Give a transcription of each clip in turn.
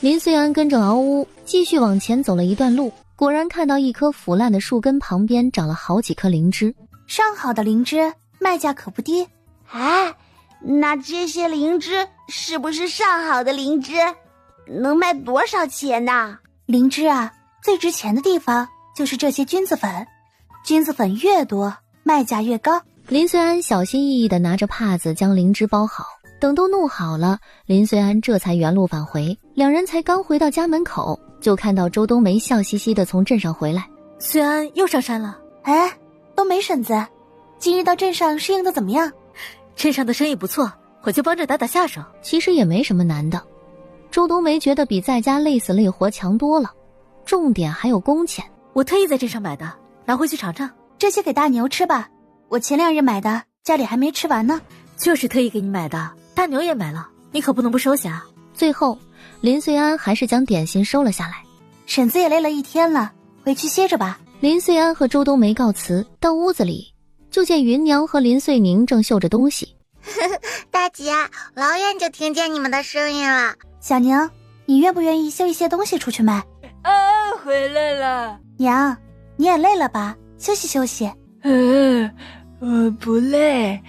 林穗安跟着嗷呜继续往前走了一段路，果然看到一棵腐烂的树根旁边长了好几颗灵芝。上好的灵芝卖价可不低。哎，那这些灵芝是不是上好的灵芝？能卖多少钱呢？灵芝啊，最值钱的地方就是这些菌子粉，菌子粉越多，卖价越高。林穗安小心翼翼地拿着帕子将灵芝包好，等都弄好了，林穗安这才原路返回。两人才刚回到家门口，就看到周冬梅笑嘻嘻地从镇上回来。穗安又上山了。哎，冬梅婶子，今日到镇上适应得怎么样？镇上的生意不错，我就帮着打打下手。其实也没什么难的，周冬梅觉得比在家累死累活强多了，重点还有工钱。我特意在镇上买的，拿回去尝尝。这些给大牛吃吧，我前2日买的，家里还没吃完呢。就是特意给你买的，大牛也买了，你可不能不收下。最后林穗安还是将点心收了下来。婶子也累了一天了，回去歇着吧。林穗安和周冬梅告辞，到屋子里就见云娘和林穗宁正绣着东西。大姐，老远就听见你们的声音了。小宁，你愿不愿意绣一些东西出去卖？回来了。娘，你也累了吧？休息休息。我不累，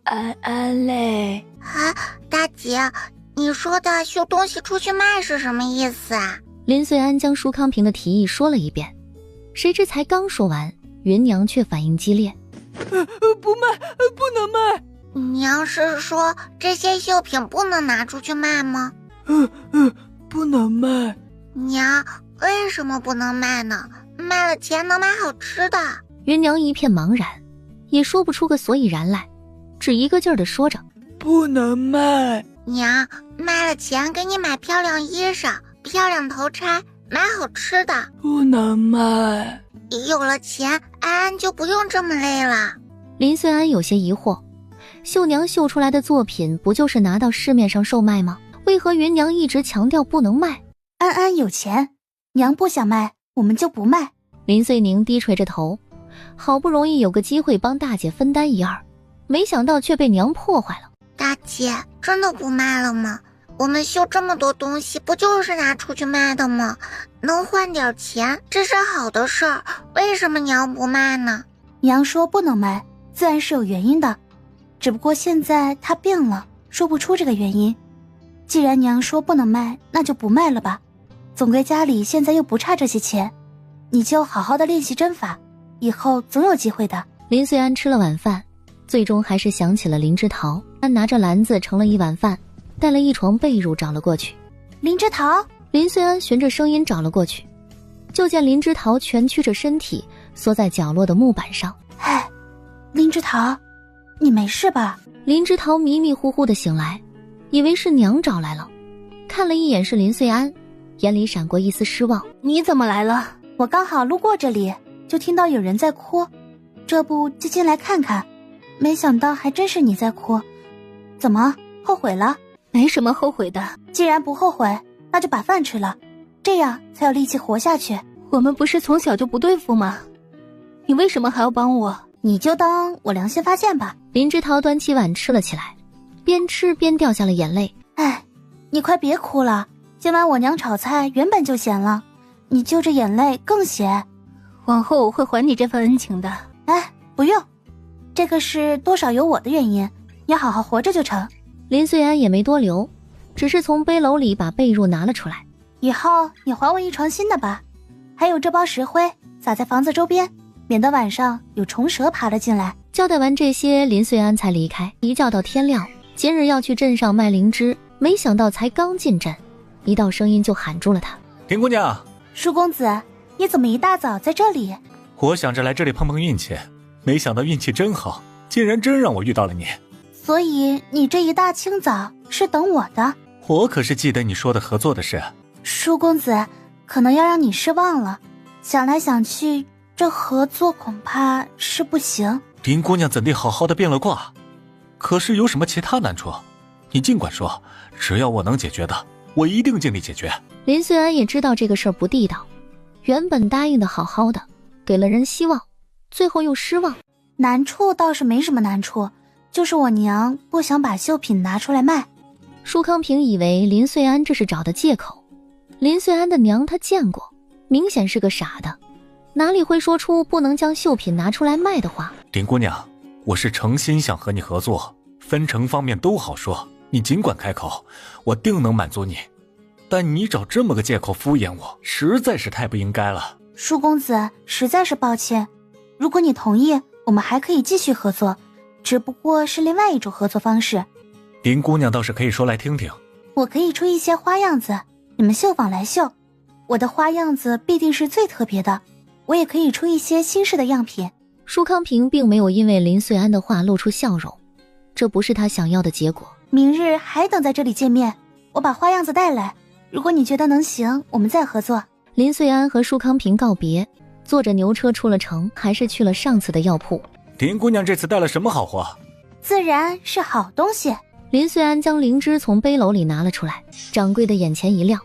安累。啊，大姐，你说的绣东西出去卖是什么意思啊？林穗安将舒康平的提议说了一遍，谁知才刚说完，云娘却反应激烈。不卖，不能卖。娘是说这些绣品不能拿出去卖吗？不能卖。娘，为什么不能卖呢？卖了钱能买好吃的。云娘一片茫然，也说不出个所以然来，只一个劲儿地说着不能卖。娘，卖了钱给你买漂亮衣裳、漂亮头钗，买好吃的。不能卖。有了钱，安安就不用这么累了。林穗安有些疑惑，绣娘绣出来的作品不就是拿到市面上售卖吗？为何云娘一直强调不能卖？安安有钱，娘不想卖，我们就不卖。林穗宁低垂着头，好不容易有个机会帮大姐分担一二，没想到却被娘破坏了。大姐，真的不卖了吗？我们绣这么多东西，不就是拿出去卖的吗？能换点钱，这是好的事儿，为什么娘不卖呢？娘说不能卖，自然是有原因的，只不过现在她病了，说不出这个原因。既然娘说不能卖，那就不卖了吧。总归家里现在又不差这些钱，你就好好的练习针法，以后总有机会的。林穗安吃了晚饭，最终还是想起了林之桃，他拿着篮子盛了一碗饭，带了一床被褥找了过去。林之桃，林穗安循着声音找了过去，就见林之桃蜷曲着身体缩在角落的木板上。哎，林之桃，你没事吧？林之桃迷迷糊糊的醒来，以为是娘找来了，看了一眼是林穗安，眼里闪过一丝失望。你怎么来了？我刚好路过这里，就听到有人在哭，这不就进来看看，没想到还真是你在哭。怎么，后悔了？没什么后悔的。既然不后悔，那就把饭吃了，这样才有力气活下去。我们不是从小就不对付吗？你为什么还要帮我？你就当我良心发现吧。林之桃端起碗吃了起来，边吃边掉下了眼泪。哎，你快别哭了，今晚我娘炒菜原本就咸了，你揪着眼泪更咸。往后我会还你这份恩情的。哎，不用，这个是多少有我的原因，你好好活着就成。林穗安也没多留，只是从背篓里把被褥拿了出来。以后你还我一床新的吧，还有这包石灰撒在房子周边，免得晚上有虫蛇爬了进来。交代完这些，林穗安才离开，一觉到天亮。今日要去镇上卖灵芝，没想到才刚进镇，一道声音就喊住了他。林姑娘，舒公子，你怎么一大早在这里？我想着来这里碰碰运气，没想到运气真好，竟然真让我遇到了你。所以你这一大清早是等我的？我可是记得你说的合作的事。舒公子，可能要让你失望了，想来想去，这合作恐怕是不行。林姑娘怎地好好的变了卦？可是有什么其他难处，你尽管说，只要我能解决的，我一定尽力解决。林穗安也知道这个事儿不地道，原本答应的好好的，给了人希望，最后又失望。难处倒是没什么难处，就是我娘不想把绣品拿出来卖。舒康平以为林穗安这是找的借口，林穗安的娘她见过，明显是个傻的，哪里会说出不能将绣品拿出来卖的话。林姑娘，我是诚心想和你合作，分成方面都好说，你尽管开口，我定能满足你。但你找这么个借口敷衍我，实在是太不应该了。舒公子，实在是抱歉，如果你同意，我们还可以继续合作，只不过是另外一种合作方式。林姑娘倒是可以说来听听。我可以出一些花样子，你们绣坊来绣，我的花样子必定是最特别的。我也可以出一些新式的样品。舒康平并没有因为林穗安的话露出笑容，这不是他想要的结果。明日还等在这里见面，我把花样子带来，如果你觉得能行，我们再合作。林穗安和舒康平告别，坐着牛车出了城，还是去了上次的药铺。林姑娘这次带了什么好货？自然是好东西。林穗安将灵芝从背篓里拿了出来，掌柜的眼前一亮，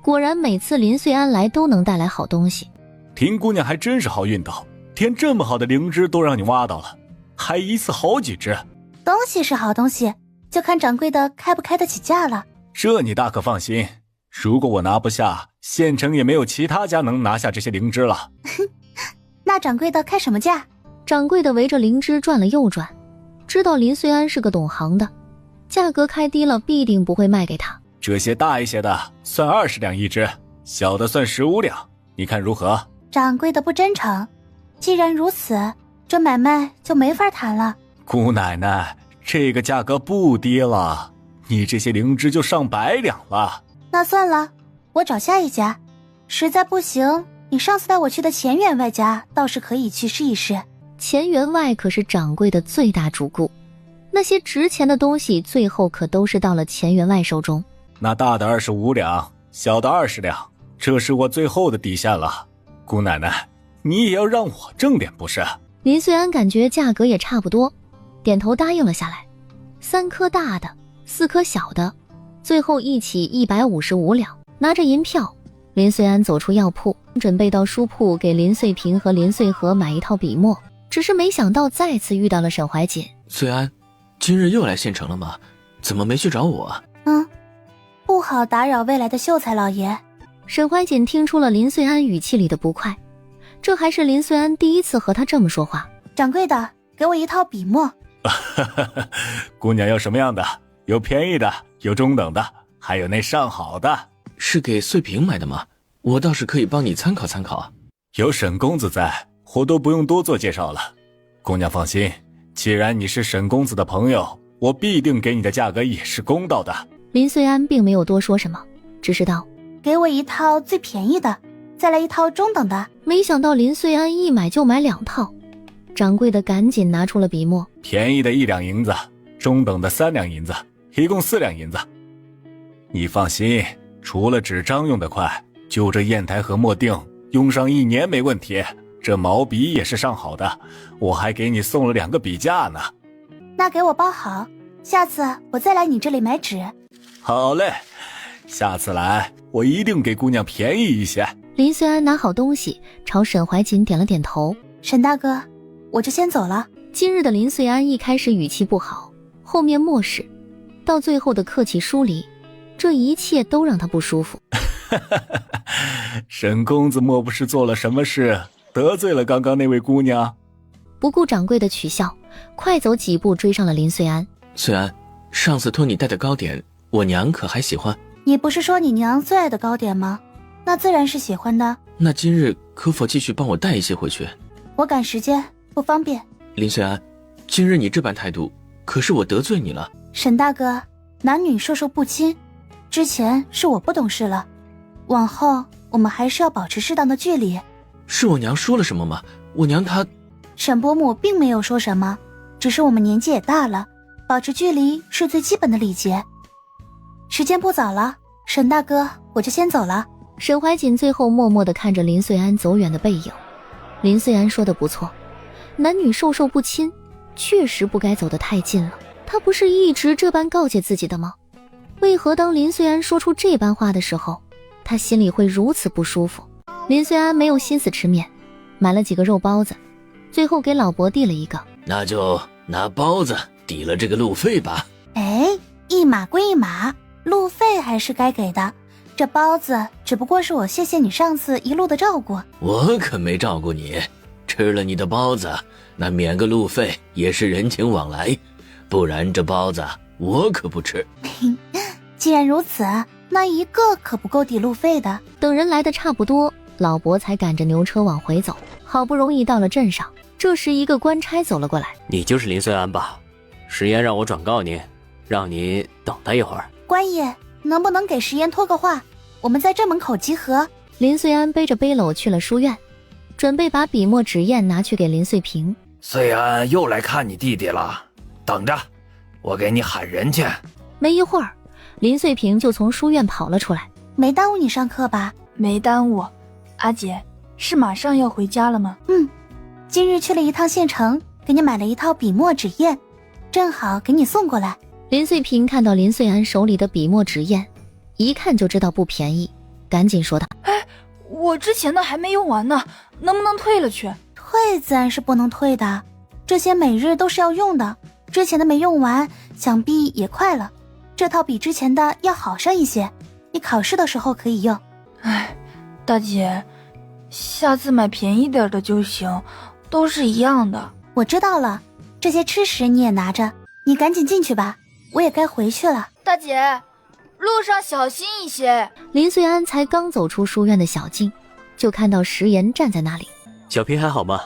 果然每次林穗安来都能带来好东西。林姑娘还真是好运道，连这么好的灵芝都让你挖到了，还一次好几只。东西是好东西，就看掌柜的开不开得起价了。这你大可放心，如果我拿不下，县城也没有其他家能拿下这些灵芝了。那掌柜的开什么价？掌柜的围着灵芝转了又转，知道林穗安是个懂行的，价格开低了必定不会卖给他。这些大一些的算20两一只，小的算15两，你看如何？掌柜的不真诚，既然如此，这买卖就没法谈了。姑奶奶，这个价格不低了，你这些灵芝就上100两了。那算了，我找下一家，实在不行，你上次带我去的钱员外家倒是可以去试一试。钱员外可是掌柜的最大主顾，那些值钱的东西最后可都是到了钱员外手中。那大的25两，小的20两，这是我最后的底线了。姑奶奶，你也要让我挣点不是？林穗安感觉价格也差不多，点头答应了下来。3颗大的，4颗小的，最后一起155两。拿着银票，林穗安走出药铺，准备到书铺给林穗平和林穗和买一套笔墨。只是没想到再次遇到了沈怀瑾。穗安，今日又来县城了吗？怎么没去找我？不好打扰未来的秀才老爷。沈怀瑾听出了林穗安语气里的不快，这还是林穗安第一次和他这么说话。掌柜的，给我一套笔墨。姑娘要什么样的？有便宜的，有中等的，还有那上好的。是给穗平买的吗？我倒是可以帮你参考参考。有沈公子在，我都不用多做介绍了。姑娘放心，既然你是沈公子的朋友，我必定给你的价格也是公道的。林穗安并没有多说什么，只是道：给我一套最便宜的，再来一套中等的。没想到林穗安一买就买2套，掌柜的赶紧拿出了笔墨。便宜的1两银子，中等的3两银子，一共4两银子。你放心，除了纸张用得快，就这砚台和墨锭用上1年没问题。这毛笔也是上好的，我还给你送了2个笔架呢。那给我包好，下次我再来你这里买纸。好嘞，下次来我一定给姑娘便宜一些。林穗安拿好东西，朝沈怀瑾点了点头。沈大哥，我就先走了。今日的林穗安一开始语气不好，后面漠视，到最后的客气疏离，这一切都让他不舒服。沈公子莫不是做了什么事得罪了刚刚那位姑娘？不顾掌柜的取笑，快走几步追上了林穗安。穗安，上次托你带的糕点，我娘可还喜欢？你不是说你娘最爱的糕点吗？那自然是喜欢的。那今日可否继续帮我带一些回去？我赶时间，不方便。林穗安，今日你这般态度，可是我得罪你了。沈大哥，男女授受不亲，之前是我不懂事了，往后我们还是要保持适当的距离。是我娘说了什么吗？我娘她……沈伯母并没有说什么，只是我们年纪也大了，保持距离是最基本的礼节。时间不早了，沈大哥，我就先走了。沈怀瑾最后默默地看着林穗安走远的背影。林穗安说的不错，男女授受不亲，确实不该走得太近了。他不是一直这般告诫自己的吗？为何当林穗安说出这般话的时候，他心里会如此不舒服？林穗安没有心思吃面，买了几个肉包子，最后给老伯递了一个。那就拿包子抵了这个路费吧。哎，一码归一码，路费还是该给的，这包子只只不过是我谢谢你上次一路的照顾。我可没照顾你，吃了你的包子，那免个路费也是人情往来，不然这包子我可不吃。既然如此，那一个可不够抵路费的。等人来的差不多，老伯才赶着牛车往回走。好不容易到了镇上，这时一个官差走了过来。你就是林岁安吧？石岩让我转告您，让你等他一会儿。官爷，能不能给石岩托个话？我们在镇门口集合。林岁安背着背篓去了书院，准备把笔墨纸砚拿去给林岁平。岁安又来看你弟弟了，等着，我给你喊人去。没一会儿，林岁平就从书院跑了出来。没耽误你上课吧？没耽误。阿姐，是马上要回家了吗？今日去了一趟县城，给你买了一套笔墨纸砚，正好给你送过来。林岁平看到林岁安手里的笔墨纸砚，一看就知道不便宜，赶紧说道：我之前的还没用完呢，能不能退了去？退自然是不能退的，这些每日都是要用的，之前的没用完，想必也快了。这套比之前的要好上一些，你考试的时候可以用。大姐，下次买便宜点的就行，都是一样的。我知道了，这些吃食你也拿着，你赶紧进去吧，我也该回去了。大姐，路上小心一些。林岁安才刚走出书院的小径，就看到石岩站在那里。小平还好吗？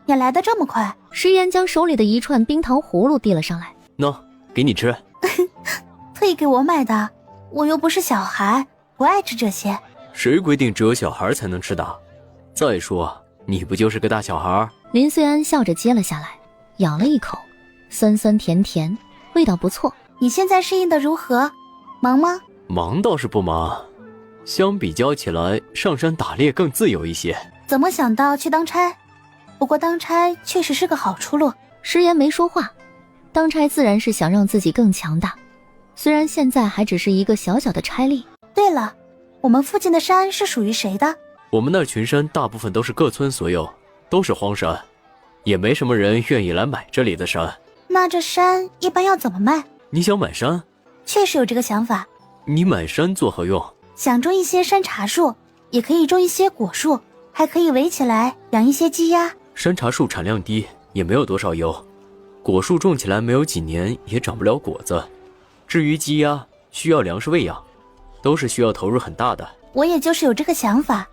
也来得这么快。石岩将手里的一串冰糖葫芦递了上来。喏，给你吃。特意给我买的，我又不是小孩，不爱吃这些。谁规定只有小孩才能吃的？再说，你不就是个大小孩？林岁安笑着接了下来，咬了一口，酸酸甜甜，味道不错。你现在适应的如何？忙吗？忙倒是不忙，相比较起来，上山打猎更自由一些。怎么想到去当差？不过当差确实是个好出路。石岩没说话，当差自然是想让自己更强大，虽然现在还只是一个小小的差吏。对了，我们附近的山是属于谁的？我们那儿群山大部分都是各村所有，都是荒山，也没什么人愿意来买这里的山。那这山一般要怎么卖？你想买山？确实有这个想法。你买山作何用？想种一些山茶树，也可以种一些果树，还可以围起来养一些鸡鸭。山茶树产量低，也没有多少油，果树种起来没有几年也长不了果子。至于鸡鸭，需要粮食喂养，都是需要投入很大的。我也就是有这个想法，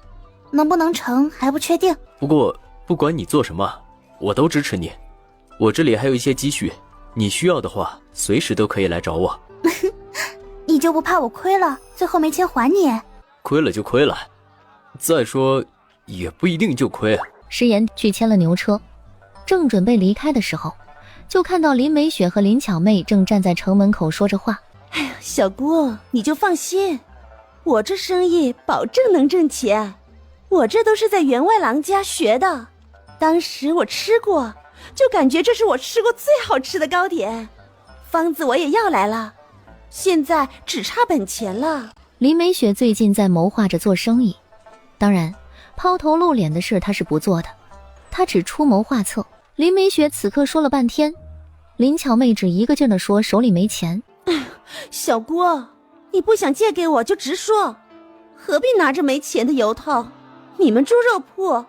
能不能成还不确定。不过不管你做什么，我都支持你。我这里还有一些积蓄，你需要的话随时都可以来找我。你就不怕我亏了，最后没钱还你？亏了就亏了，再说也不一定就亏。石岩去牵了牛车，正准备离开的时候，就看到林美雪和林巧妹正站在城门口说着话。哎呀，小姑，你就放心，我这生意保证能挣钱。我这都是在员外郎家学的，当时我吃过，就感觉这是我吃过最好吃的糕点。方子我也要来了，现在只差本钱了。林美雪最近在谋划着做生意，当然抛头露脸的事她是不做的，她只出谋划策。林美雪此刻说了半天，林巧妹只一个劲地说手里没钱。小姑，你不想借给我就直说，何必拿着没钱的由头？你们猪肉铺，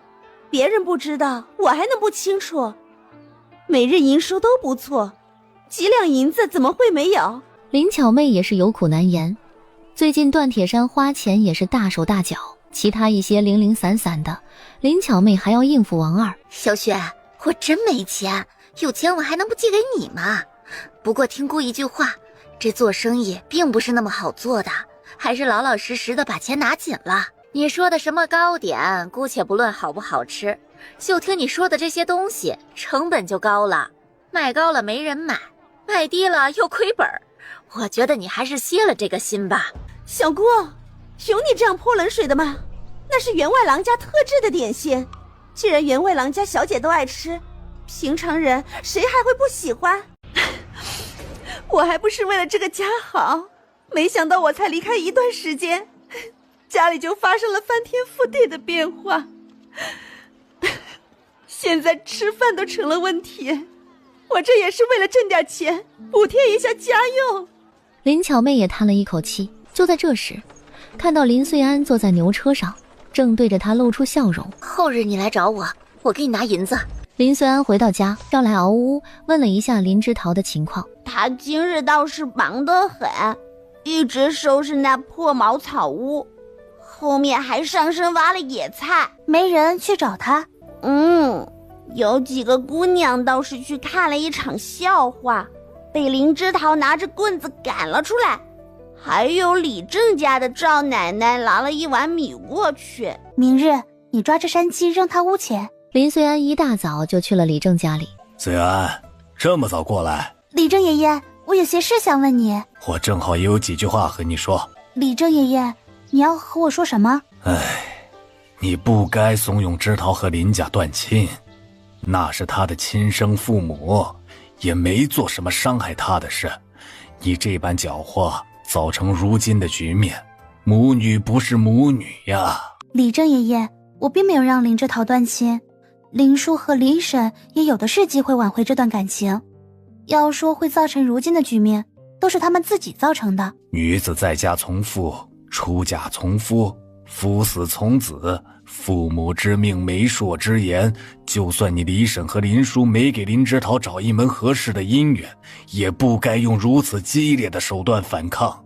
别人不知道，我还能不清楚？每日营收都不错，几两银子怎么会没有？林巧妹也是有苦难言，最近段铁山花钱也是大手大脚，其他一些零零散散的，林巧妹还要应付王二。小雪，我真没钱，有钱我还能不借给你吗？不过听过一句话，这做生意并不是那么好做的，还是老老实实的把钱拿紧了。你说的什么糕点，姑且不论好不好吃，就听你说的这些东西，成本就高了，卖高了没人买，卖低了又亏本。我觉得你还是歇了这个心吧。小姑，有你这样泼冷水的吗？那是员外郎家特制的点心，既然员外郎家小姐都爱吃，平常人谁还会不喜欢？我还不是为了这个家好，没想到我才离开一段时间，家里就发生了翻天覆地的变化，现在吃饭都成了问题。我这也是为了挣点钱，补贴一下家用。林巧妹也叹了一口气。就在这时，看到林穗安坐在牛车上，正对着他露出笑容。后日你来找我，我给你拿银子。林穗安回到家，叫来敖屋，问了一下林之桃的情况。他今日倒是忙得很，一直收拾那破茅草屋，后面还上身挖了野菜。没人去找他？有几个姑娘倒是去看了一场笑话，被林之桃拿着棍子赶了出来。还有李正家的赵奶奶拿了一碗米过去。明日你抓着山鸡扔他屋前。林穗安一大早就去了李正家里。穗安，这么早过来？李正爷爷，我有些事想问你。我正好也有几句话和你说。李正爷爷，你要和我说什么？你不该怂恿之桃和林家断亲，那是他的亲生父母，也没做什么伤害他的事。你这般搅和，造成如今的局面，母女不是母女呀。李正爷爷，我并没有让林之桃断亲，林叔和林婶也有的是机会挽回这段感情。要说会造成如今的局面，都是他们自己造成的。女子在家从父，出嫁从夫，夫死从子，父母之命，媒妁之言。就算你李婶和林叔没给林之桃找一门合适的姻缘，也不该用如此激烈的手段反抗。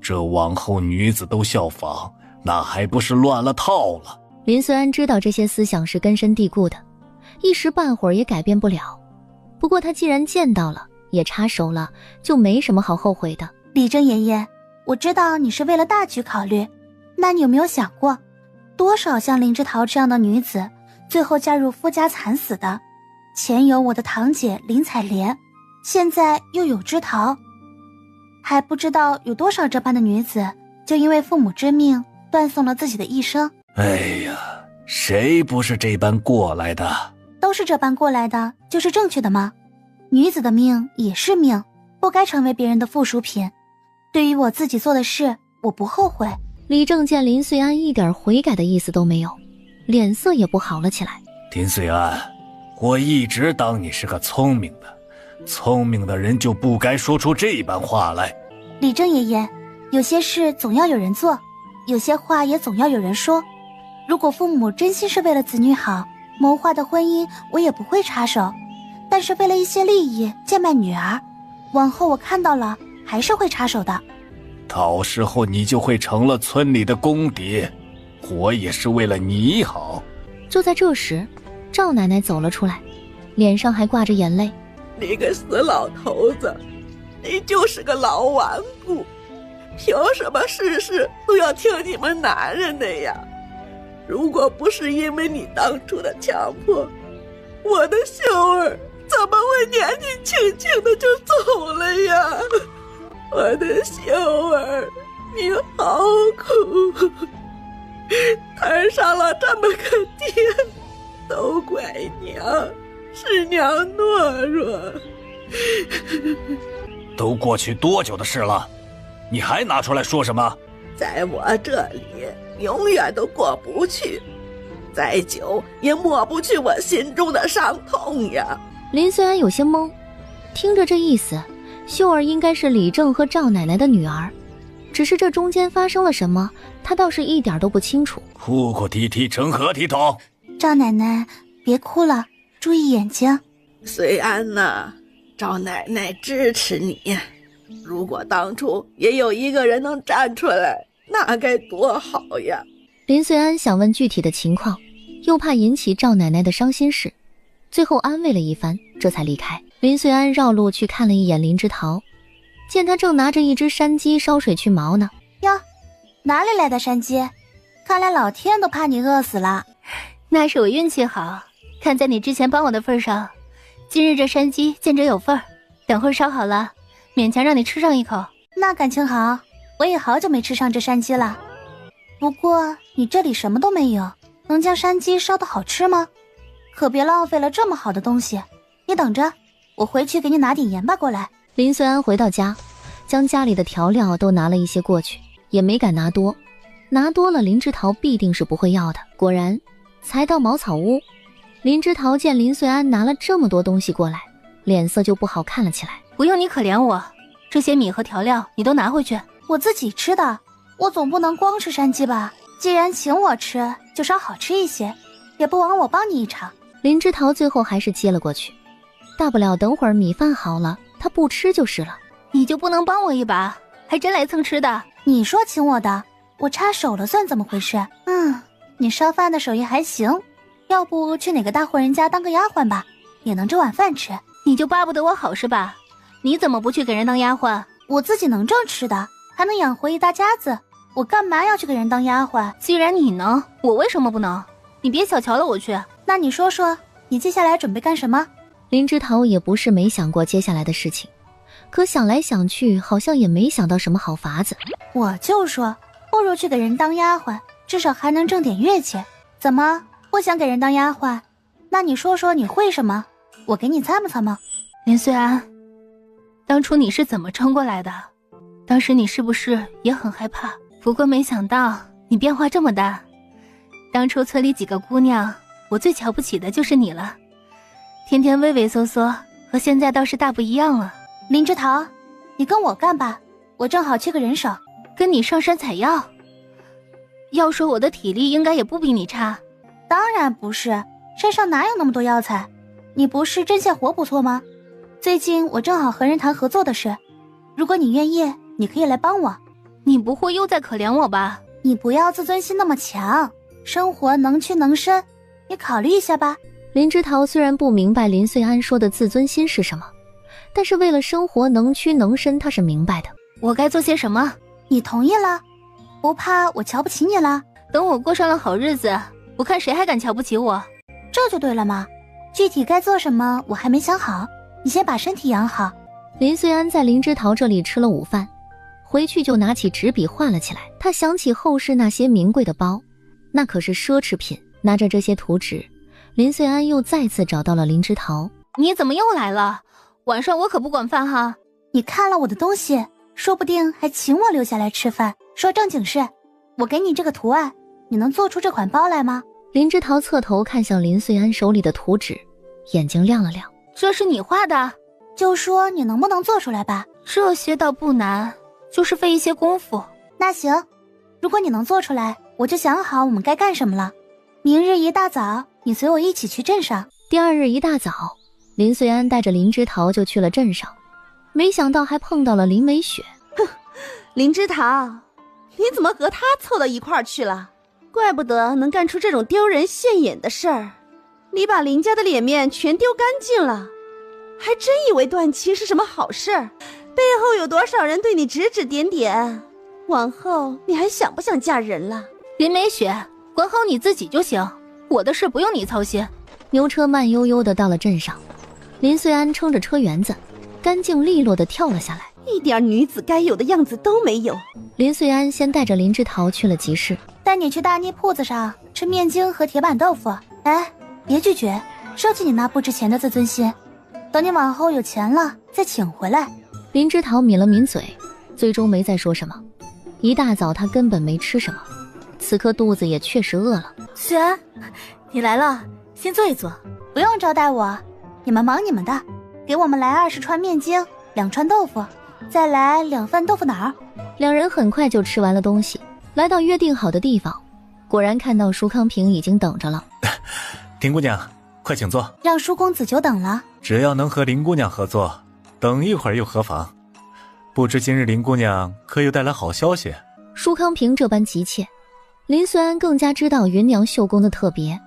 这往后女子都效仿，那还不是乱了套了？林穗安知道这些思想是根深蒂固的，一时半会儿也改变不了。不过他既然见到了，也插手了，就没什么好后悔的。李正爷爷，我知道你是为了大局考虑，那你有没有想过，多少像林之桃这样的女子，最后嫁入夫家惨死的？前有我的堂姐林采莲，现在又有之桃，还不知道有多少这般的女子，就因为父母之命，断送了自己的一生。哎呀，谁不是这般过来的？都是这般过来的，就是正确的吗？女子的命也是命，不该成为别人的附属品。对于我自己做的事，我不后悔。李正见林穗安一点悔改的意思都没有，脸色也不好了起来。林穗安，我一直当你是个聪明的人，就不该说出这般话来。李正爷爷，有些事总要有人做，有些话也总要有人说。如果父母真心是为了子女好，谋划的婚姻我也不会插手，但是为了一些利益贱卖女儿，往后我看到了还是会插手的。到时候你就会成了村里的公敌，我也是为了你好。就在这时，赵奶奶走了出来，脸上还挂着眼泪。你个死老头子，你就是个老顽固，凭什么事事都要听你们男人的呀？如果不是因为你当初的强迫，我的秀儿怎么会年纪轻轻的就走了呀？我的秀儿，你好苦，摊上了这么个爹，都怪娘，是娘懦弱。都过去多久的事了，你还拿出来说什么？在我这里永远都过不去，再久也抹不去我心中的伤痛呀。林穗安有些懵，听着这意思，秀儿应该是李正和赵奶奶的女儿，只是这中间发生了什么，她倒是一点都不清楚。哭哭啼啼成何体统？赵奶奶，别哭了，注意眼睛。穗安呐，赵奶奶支持你，如果当初也有一个人能站出来，那该多好呀。林穗安想问具体的情况，又怕引起赵奶奶的伤心事，最后安慰了一番，这才离开。林穗安绕路去看了一眼林之桃，见他正拿着一只山鸡烧水去毛呢。哟，哪里来的山鸡？看来老天都怕你饿死了。那是我运气好，看在你之前帮我的份上，今日这山鸡见者有份，等会儿烧好了，勉强让你吃上一口。那感情好，我也好久没吃上这山鸡了。不过你这里什么都没有，能将山鸡烧得好吃吗？可别浪费了这么好的东西。你等着，我回去给你拿点盐巴过来。林穗安回到家，将家里的调料都拿了一些过去，也没敢拿多，拿多了林之桃必定是不会要的。果然，才到茅草屋，林之桃见林穗安拿了这么多东西过来，脸色就不好看了起来。不用你可怜我，这些米和调料你都拿回去。我自己吃的，我总不能光吃山鸡吧？既然请我吃，就稍好吃一些，也不枉我帮你一场。林之桃最后还是接了过去，大不了等会儿米饭好了，他不吃就是了。你就不能帮我一把？还真来蹭吃的？你说请我的，我插手了算怎么回事？你烧饭的手艺还行，要不去哪个大户人家当个丫鬟吧，也能挣碗饭吃。你就巴不得我好是吧？你怎么不去给人当丫鬟？我自己能挣吃的，还能养活一大家子，我干嘛要去给人当丫鬟？既然你能，我为什么不能？你别小瞧了我去。那你说说，你接下来准备干什么？林之桃也不是没想过接下来的事情，可想来想去，好像也没想到什么好法子。我就说，不如去给人当丫鬟，至少还能挣点月钱。怎么，不想给人当丫鬟？那你说说你会什么？我给你参谋参谋。林穗安，当初你是怎么撑过来的？当时你是不是也很害怕？不过没想到你变化这么大。当初村里几个姑娘，我最瞧不起的就是你了，天天畏畏缩缩，和现在倒是大不一样了。林之桃，你跟我干吧，我正好缺个人手。跟你上山采药？要说我的体力应该也不比你差。当然不是，山上哪有那么多药材？你不是针线活不错吗？最近我正好和人谈合作的事，如果你愿意，你可以来帮我。你不会又在可怜我吧？你不要自尊心那么强，生活能屈能伸，你考虑一下吧。林之桃虽然不明白林穗安说的自尊心是什么，但是为了生活能屈能伸，他是明白的。我该做些什么？你同意了？不怕我瞧不起你了？等我过上了好日子，我看谁还敢瞧不起我。这就对了嘛。具体该做什么我还没想好，你先把身体养好。林穗安在林之桃这里吃了午饭，回去就拿起纸笔画了起来。他想起后世那些名贵的包，那可是奢侈品。拿着这些图纸，林穗安又再次找到了林之桃。你怎么又来了？晚上我可不管饭哈。你看了我的东西，说不定还请我留下来吃饭。说正经事，我给你这个图案，你能做出这款包来吗？林之桃侧头看向林穗安手里的图纸，眼睛亮了亮。这是你画的？就说你能不能做出来吧。这些倒不难，就是费一些功夫。那行，如果你能做出来，我就想好我们该干什么了。明日一大早，你随我一起去镇上。第二日一大早，林穗安带着林之桃就去了镇上，没想到还碰到了林美雪。哼，林之桃，你怎么和他凑到一块儿去了？怪不得能干出这种丢人现眼的事儿，你把林家的脸面全丢干净了，还真以为断亲是什么好事儿？背后有多少人对你指指点点？往后你还想不想嫁人了？林美雪，管好你自己就行，我的事不用你操心。牛车慢悠悠地到了镇上，林穗安撑着车辕子，干净利落地跳了下来，一点女子该有的样子都没有。林穗安先带着林之桃去了集市，带你去大妮铺子上吃面筋和铁板豆腐。哎，别拒绝，收起你那不值钱的自尊心，等你往后有钱了再请回来。林之桃抿了抿嘴，最终没再说什么。一大早他根本没吃什么，此刻肚子也确实饿了。雪安，你来了，先坐一坐。不用招待我，你们忙你们的。给我们来20串面筋，2串豆腐，再来2份豆腐脑。两人很快就吃完了东西，来到约定好的地方，果然看到舒康平已经等着了。林姑娘，快请坐。让舒公子久等了。只要能和林姑娘合作，等一会儿又何妨？不知今日林姑娘可有带来好消息？舒康平这般急切，林穗安更加知道芸娘绣工的特别，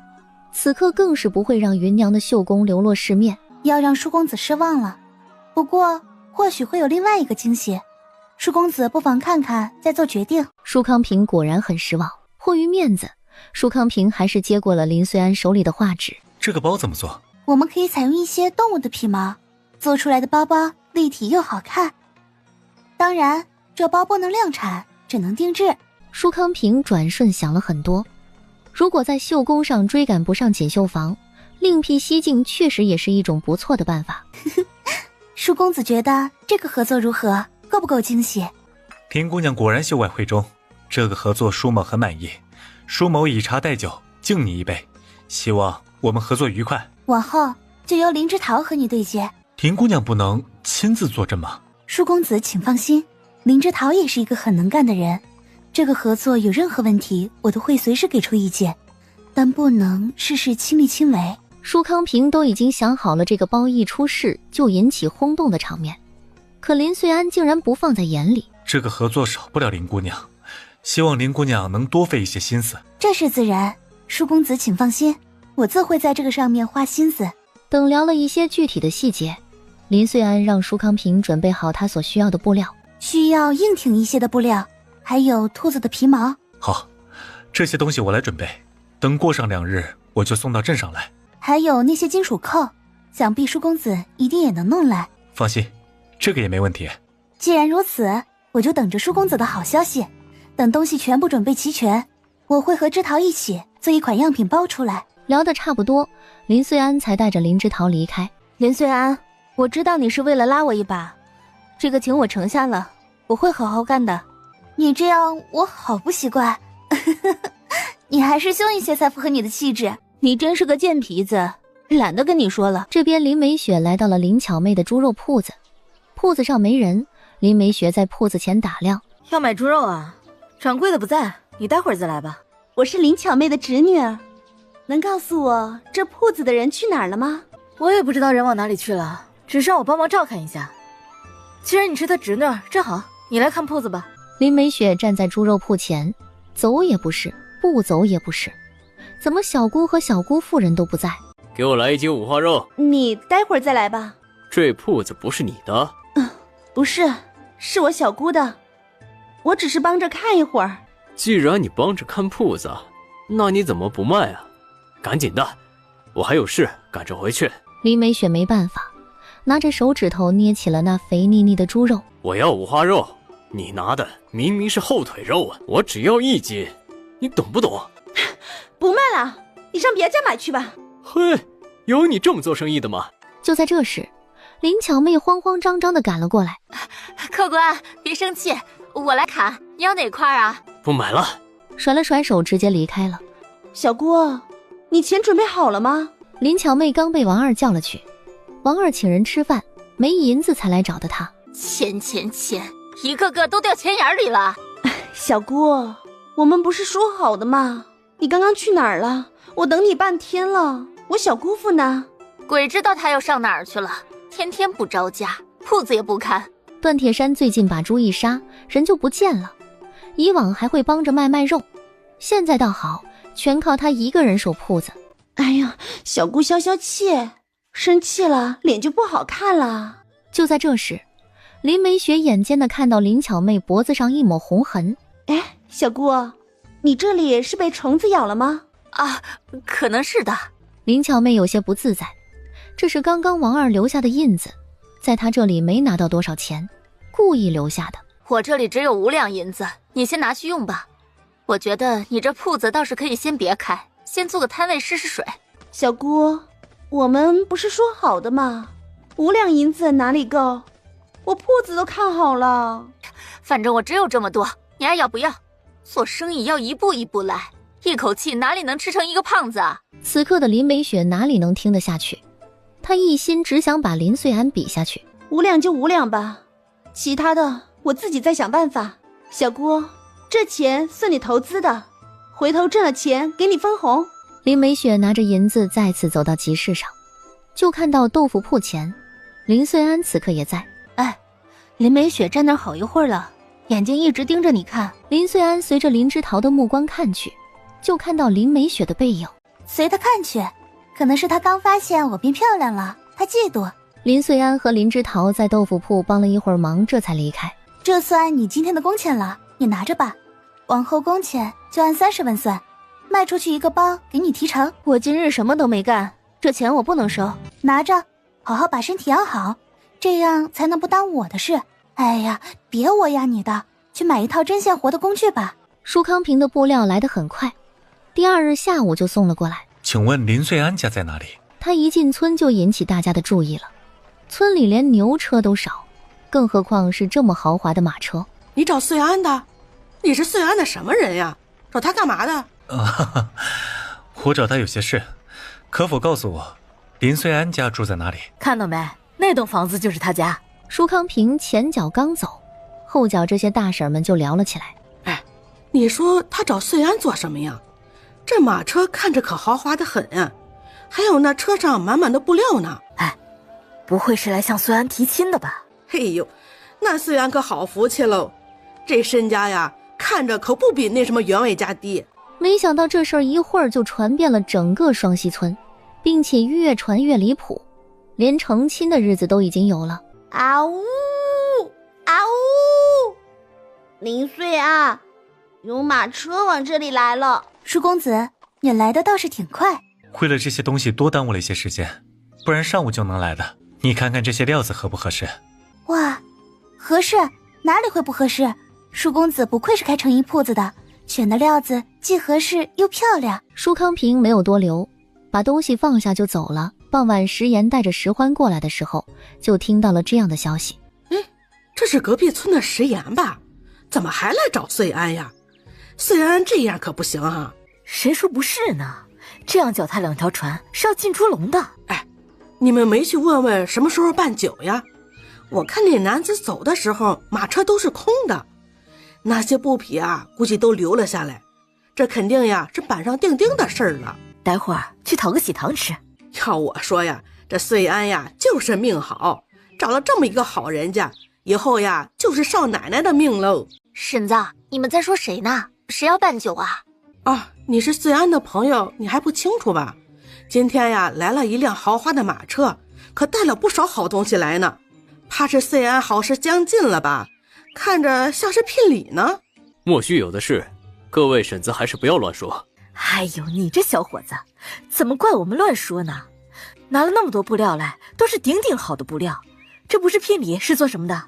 此刻更是不会让芸娘的绣工流落市面，要让舒公子失望了。不过或许会有另外一个惊喜，舒公子不妨看看再做决定。舒康平果然很失望，迫于面子，舒康平还是接过了林穗安手里的画纸。这个包怎么做？我们可以采用一些动物的皮毛，做出来的包包立体又好看。当然，这包不能量产，只能定制。舒康平转瞬想了很多，如果在绣工上追赶不上锦绣坊，另辟蹊径确实也是一种不错的办法。舒公子觉得这个合作如何？够不够惊喜？林姑娘果然秀外慧中，这个合作舒某很满意。舒某以茶代酒，敬你一杯，希望我们合作愉快。往后就由林之桃和你对接。林姑娘不能亲自坐镇吗？舒公子请放心，林之桃也是一个很能干的人，这个合作有任何问题，我都会随时给出意见，但不能事事亲力亲为。舒康平都已经想好了这个包一出事就引起轰动的场面，可林穗安竟然不放在眼里。这个合作少不了林姑娘，希望林姑娘能多费一些心思。这是自然，舒公子请放心，我自会在这个上面花心思。等聊了一些具体的细节，林穗安让舒康平准备好他所需要的布料，需要硬挺一些的布料，还有兔子的皮毛。好，这些东西我来准备，等过上2日我就送到镇上来。还有那些金属扣，想必舒公子一定也能弄来。放心，这个也没问题。既然如此，我就等着舒公子的好消息。等东西全部准备齐全，我会和枝桃一起做一款样品包出来。聊得差不多，林穗安才带着林枝桃离开。林穗安，我知道你是为了拉我一把，这个情我承下了，我会好好干的。你这样我好不习惯。你还是凶一些才符合你的气质。你真是个贱皮子，懒得跟你说了。这边林美雪来到了林巧妹的猪肉铺子，铺子上没人，林美雪在铺子前打量。要买猪肉啊？掌柜的不在，你待会儿再来吧。我是林巧妹的侄女儿，能告诉我这铺子的人去哪儿了吗？我也不知道人往哪里去了，只是让我帮忙照看一下。既然你是他侄女儿，正好，你来看铺子吧。林美雪站在猪肉铺前，走也不是，不走也不是，怎么小姑和小姑夫人都不在？给我来1斤五花肉。你待会儿再来吧。这铺子不是你的？不是，是我小姑的，我只是帮着看一会儿。既然你帮着看铺子，那你怎么不卖啊？赶紧的，我还有事赶着回去。林美雪没办法，拿着手指头捏起了那肥腻腻的猪肉。我要五花肉，你拿的明明是后腿肉啊！我只要1斤，你懂不懂？不卖了，你上别家买去吧。嘿，有你这么做生意的吗？就在这时，林巧妹慌慌张张地赶了过来。客官，别生气，我来砍，你要哪块啊？不买了，甩了甩手直接离开了。小姑，你钱准备好了吗？林巧妹刚被王二叫了去，王二请人吃饭，没银子才来找的她。钱，一个个都掉钱眼里了。小姑，我们不是说好的吗？你刚刚去哪儿了？我等你半天了，我小姑父呢？鬼知道他又上哪儿去了，天天不着家，铺子也不看。段铁山最近把猪一杀，人就不见了，以往还会帮着卖肉，现在倒好，全靠他一个人守铺子。哎呀，小姑消消气，生气了脸就不好看了。就在这时，林美雪眼尖的看到林巧妹脖子上一抹红痕。哎，小姑，你这里是被虫子咬了吗？啊，可能是的。林巧妹有些不自在，这是刚刚王二留下的印子，在她这里没拿到多少钱，故意留下的。我这里只有5两银子，你先拿去用吧。我觉得你这铺子倒是可以先别开，先租个摊位试试水。小姑，我们不是说好的吗？5两银子哪里够？我铺子都看好了。反正我只有这么多，你爱要不要？做生意要一步一步来，一口气哪里能吃成一个胖子啊？此刻的林美雪哪里能听得下去，她一心只想把林穗安比下去。5两就5两吧，其他的我自己再想办法。小姑，这钱算你投资的，回头挣了钱给你分红。林美雪拿着银子再次走到集市上，就看到豆腐铺前，林穗安此刻也在。哎，林美雪站那儿好一会儿了，眼睛一直盯着你看。林穗安随着林之桃的目光看去，就看到林美雪的背影。随他看去，可能是他刚发现我变漂亮了，他嫉妒。林穗安和林之桃在豆腐铺帮了一会儿忙，这才离开。这算你今天的工钱了，你拿着吧，往后工钱就按30文算，卖出去1个包给你提成。我今日什么都没干，这钱我不能收。拿着，好好把身体养好，这样才能不耽误我的事。哎呀，别我呀你的，去买一套针线活的工具吧。舒康平的布料来得很快，第2日下午就送了过来。请问林穗安家在哪里？他一进村就引起大家的注意了，村里连牛车都少，更何况是这么豪华的马车。你找穗安的？你是穗安的什么人呀？找他干嘛的？我找他有些事，可否告诉我林穗安家住在哪里？看到没，那栋房子就是他家。舒康平前脚刚走，后脚这些大婶们就聊了起来。哎，你说他找穗安做什么呀？这马车看着可豪华的很啊，还有那车上满满的布料呢。哎，不会是来向穗安提亲的吧？嘿呦，那穗安可好福气喽，这身家呀，看着可不比那什么员外家低。没想到这事儿一会儿就传遍了整个双溪村，并且越传越离谱，连成亲的日子都已经有了。啊呜啊呜！林穗啊，有马车往这里来了。舒公子，你来的倒是挺快。为了这些东西多耽误了一些时间，不然上午就能来的。你看看这些料子合不合适？哇，合适，哪里会不合适？舒公子不愧是开成衣铺子的，选的料子既合适又漂亮。舒康平没有多留，把东西放下就走了。傍晚石岩带着石欢过来的时候，就听到了这样的消息。这是隔壁村的石岩吧？怎么还来找穗安呀？穗安这样可不行啊。谁说不是呢？这样脚踏两条船是要进猪笼的。哎，你们没去问问什么时候办酒呀？我看那男子走的时候马车都是空的，那些布匹啊估计都留了下来，这肯定呀是板上钉钉的事儿了。待会儿去讨个喜糖吃。要我说呀，这穗安呀就是命好，找了这么一个好人家，以后呀就是少奶奶的命喽。婶子，你们在说谁呢？谁要办酒啊？啊，你是穗安的朋友，你还不清楚吧？今天呀来了一辆豪华的马车，可带了不少好东西来呢。怕是穗安好事将近了吧？看着像是聘礼呢。莫须有的事，各位婶子还是不要乱说。哎呦，你这小伙子，怎么怪我们乱说呢？拿了那么多布料来，都是顶顶好的布料，这不是聘礼是做什么的？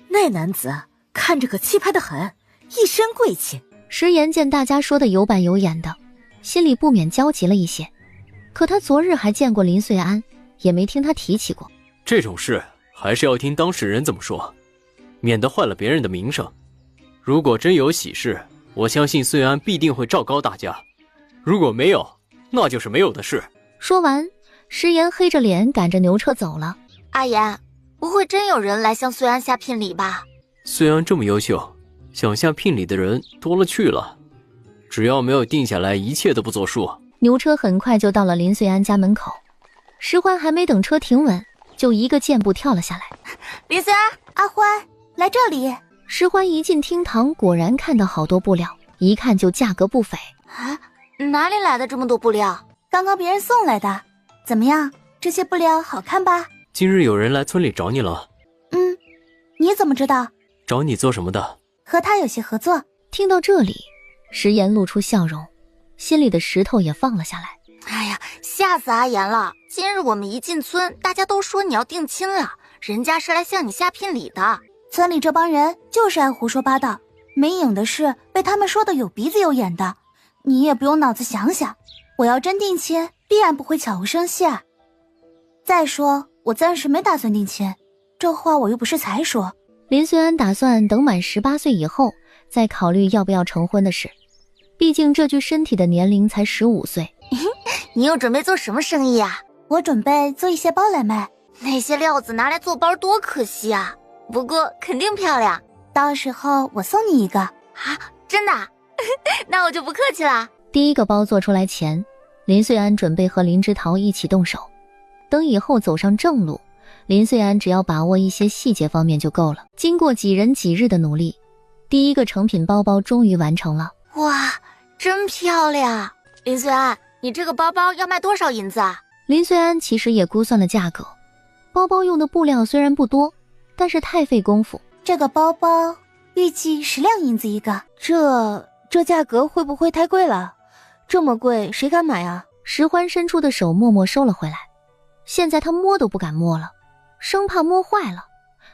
那男子看着可气派的很，一身贵气。石岩见大家说的有板有眼的，心里不免焦急了一些。可他昨日还见过林穗安，也没听他提起过。这种事还是要听当事人怎么说，免得坏了别人的名声。如果真有喜事，我相信穗安必定会昭告大家，如果没有，那就是没有的事。说完，石岩黑着脸赶着牛车走了。阿言，不会真有人来向穗安下聘礼吧？穗安这么优秀，想下聘礼的人多了去了，只要没有定下来，一切都不作数。牛车很快就到了林穗安家门口，石欢还没等车停稳，就一个箭步跳了下来。林穗安，阿欢，来这里。石欢一进厅堂，果然看到好多布料，一看就价格不菲。啊，哪里来的这么多布料？刚刚别人送来的。怎么样，这些布料好看吧？今日有人来村里找你了。你怎么知道？找你做什么的？和他有些合作。听到这里，石岩露出笑容，心里的石头也放了下来。哎呀，吓死阿言了！今日我们一进村，大家都说你要定亲了，人家是来向你下聘礼的。村里这帮人就是爱胡说八道，没影的事被他们说的有鼻子有眼的。你也不用脑子想想，我要真定亲，必然不会悄无声息啊。再说，我暂时没打算定亲，这话我又不是才说。林穗安打算等满18岁以后再考虑要不要成婚的事，毕竟这具身体的年龄才15岁。你又准备做什么生意啊？我准备做一些包来卖。那些料子拿来做包多可惜啊，不过肯定漂亮。到时候我送你一个。啊，真的？那我就不客气了。第一个包做出来前，林穗安准备和林之桃一起动手，等以后走上正路，林穗安只要把握一些细节方面就够了。经过几人几日的努力，第一个成品包包终于完成了。哇，真漂亮！林穗安，你这个包包要卖多少银子啊？林穗安其实也估算了价格，包包用的布料虽然不多，但是太费功夫。这个包包预计10两银子一个。这价格会不会太贵了？这么贵谁敢买啊？石欢伸出的手默默收了回来，现在他摸都不敢摸了，生怕摸坏了，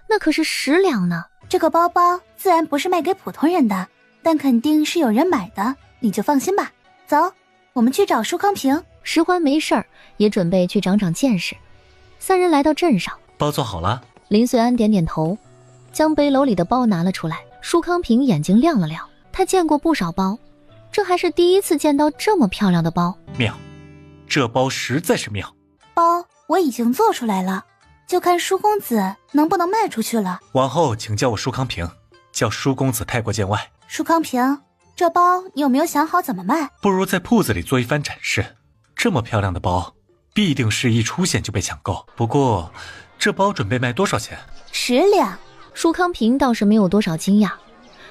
那可是10两呢。这个包包自然不是卖给普通人的，但肯定是有人买的，你就放心吧。走，我们去找舒康平。石欢没事儿，也准备去长长见识。三人来到镇上，包做好了。林穗安点点头，将背篓里的包拿了出来。舒康平眼睛亮了亮，他见过不少包，这还是第一次见到这么漂亮的包。妙，这包实在是妙。包我已经做出来了，就看舒公子能不能卖出去了。往后请叫我舒康平，叫舒公子太过见外。舒康平，这包你有没有想好怎么卖？不如在铺子里做一番展示。这么漂亮的包，必定是一出现就被抢购。不过，这包准备卖多少钱？10两。舒康平倒是没有多少惊讶，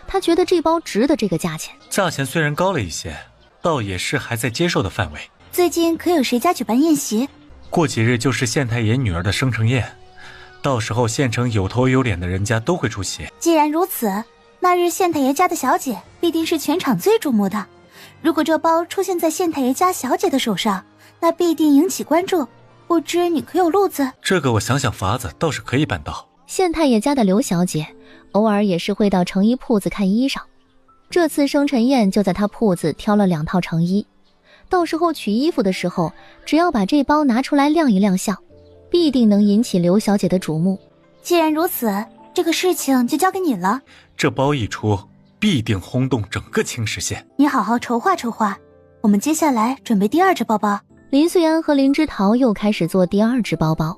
他觉得这包值得这个价钱。价钱虽然高了一些，倒也是还在接受的范围。最近可有谁家举办宴席？过几日就是县太爷女儿的生辰宴，到时候县城有头有脸的人家都会出席。既然如此，那日县太爷家的小姐必定是全场最瞩目的。如果这包出现在县太爷家小姐的手上，那必定引起关注。不知你可有路子？这个我想想法子，倒是可以办到。县太爷家的刘小姐偶尔也是会到成衣铺子看衣裳，这次生辰宴就在她铺子挑了2套成衣，到时候取衣服的时候，只要把这包拿出来亮一亮相，必定能引起刘小姐的瞩目。既然如此，这个事情就交给你了。这包一出，必定轰动整个青石县。你好好筹划筹划，我们接下来准备第2只包包。林穗安和林之桃又开始做第2只包包，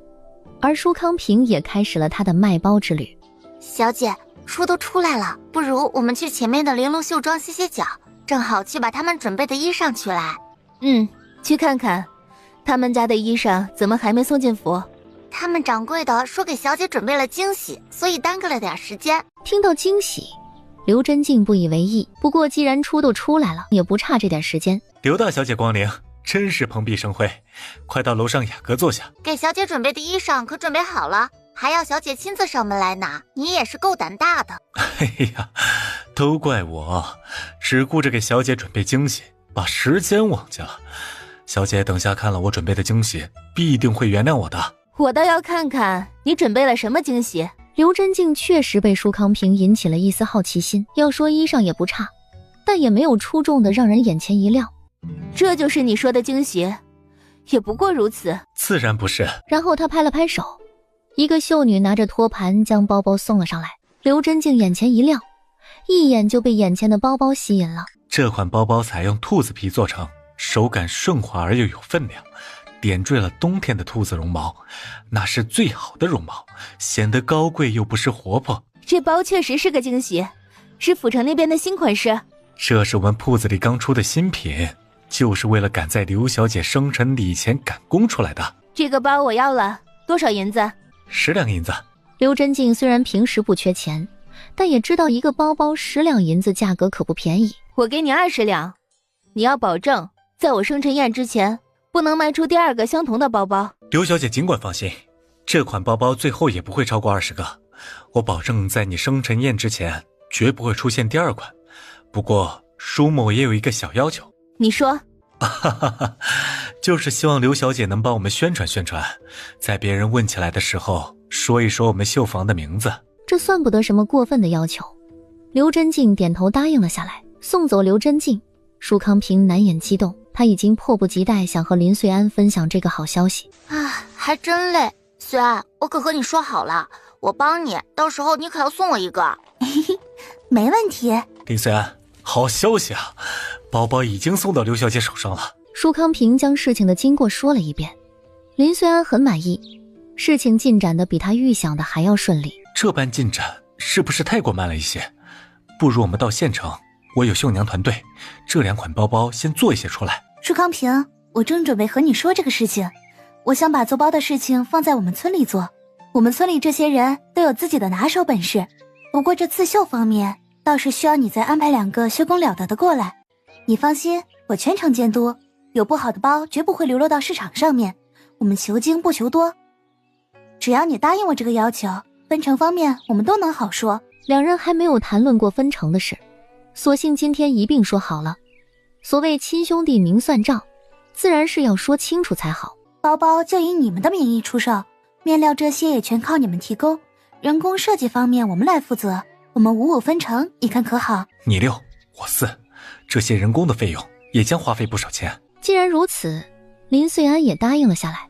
而舒康平也开始了他的卖包之旅。小姐，书都出来了，不如我们去前面的玲珑绣庄歇歇脚，正好去把他们准备的衣裳取来。去看看他们家的衣裳怎么还没送进府。他们掌柜的说给小姐准备了惊喜，所以耽搁了点时间。听到惊喜，刘真静不以为意，不过既然出都出来了，也不差这点时间。刘大小姐光临，真是蓬荜生辉，快到楼上雅阁坐下。给小姐准备的衣裳可准备好了，还要小姐亲自上门来拿，你也是够胆大的。哎呀，都怪我，只顾着给小姐准备惊喜，把时间忘记了。小姐等下看了我准备的惊喜，必定会原谅我的。我倒要看看你准备了什么惊喜。刘真静确实被舒康平引起了一丝好奇心，要说衣裳也不差，但也没有出众的让人眼前一亮。这就是你说的惊喜？也不过如此。自然不是。然后他拍了拍手，一个秀女拿着托盘将包包送了上来。刘真静眼前一亮，一眼就被眼前的包包吸引了。这款包包采用兔子皮做成，手感顺滑而又有分量，点缀了冬天的兔子绒毛，那是最好的绒毛，显得高贵又不失活泼。这包确实是个惊喜，是府城那边的新款式。这是我们铺子里刚出的新品，就是为了赶在刘小姐生辰礼前赶工出来的。这个包我要了，多少银子？10两银子。刘真静虽然平时不缺钱，但也知道一个包包10两银子价格可不便宜。我给你20两，你要保证在我生辰宴之前不能卖出第2个相同的包包。刘小姐尽管放心，这款包包最后也不会超过20个，我保证在你生辰宴之前绝不会出现第2款。不过舒某也有一个小要求。你说？就是希望刘小姐能帮我们宣传宣传，在别人问起来的时候说一说我们绣坊的名字。这算不得什么过分的要求。刘真静点头答应了下来。送走刘真静，舒康平难掩激动，他已经迫不及待想和林穗安分享这个好消息。还真累。虽然我可和你说好了，我帮你，到时候你可要送我一个。没问题。林穗安，好消息啊，包包已经送到刘小姐手上了。舒康平将事情的经过说了一遍，林穗安很满意，事情进展的比他预想的还要顺利。这般进展是不是太过慢了一些？不如我们到县城，我有绣娘团队，这2款包包先做一些出来。舒康平，我正准备和你说这个事情，我想把做包的事情放在我们村里做。我们村里这些人都有自己的拿手本事，不过这刺绣方面倒是需要你再安排2个修工了得的过来。你放心，我全程监督，有不好的包绝不会流落到市场上面。我们求精不求多，只要你答应我这个要求，分成方面我们都能好说。2人还没有谈论过分成的事，索性今天一并说好了。所谓亲兄弟明算账，自然是要说清楚才好。包包就以你们的名义出售，面料这些也全靠你们提供，人工设计方面我们来负责，我们5-5分成，你看可好？你6我4，这些人工的费用也将花费不少钱。既然如此，林穗安也答应了下来。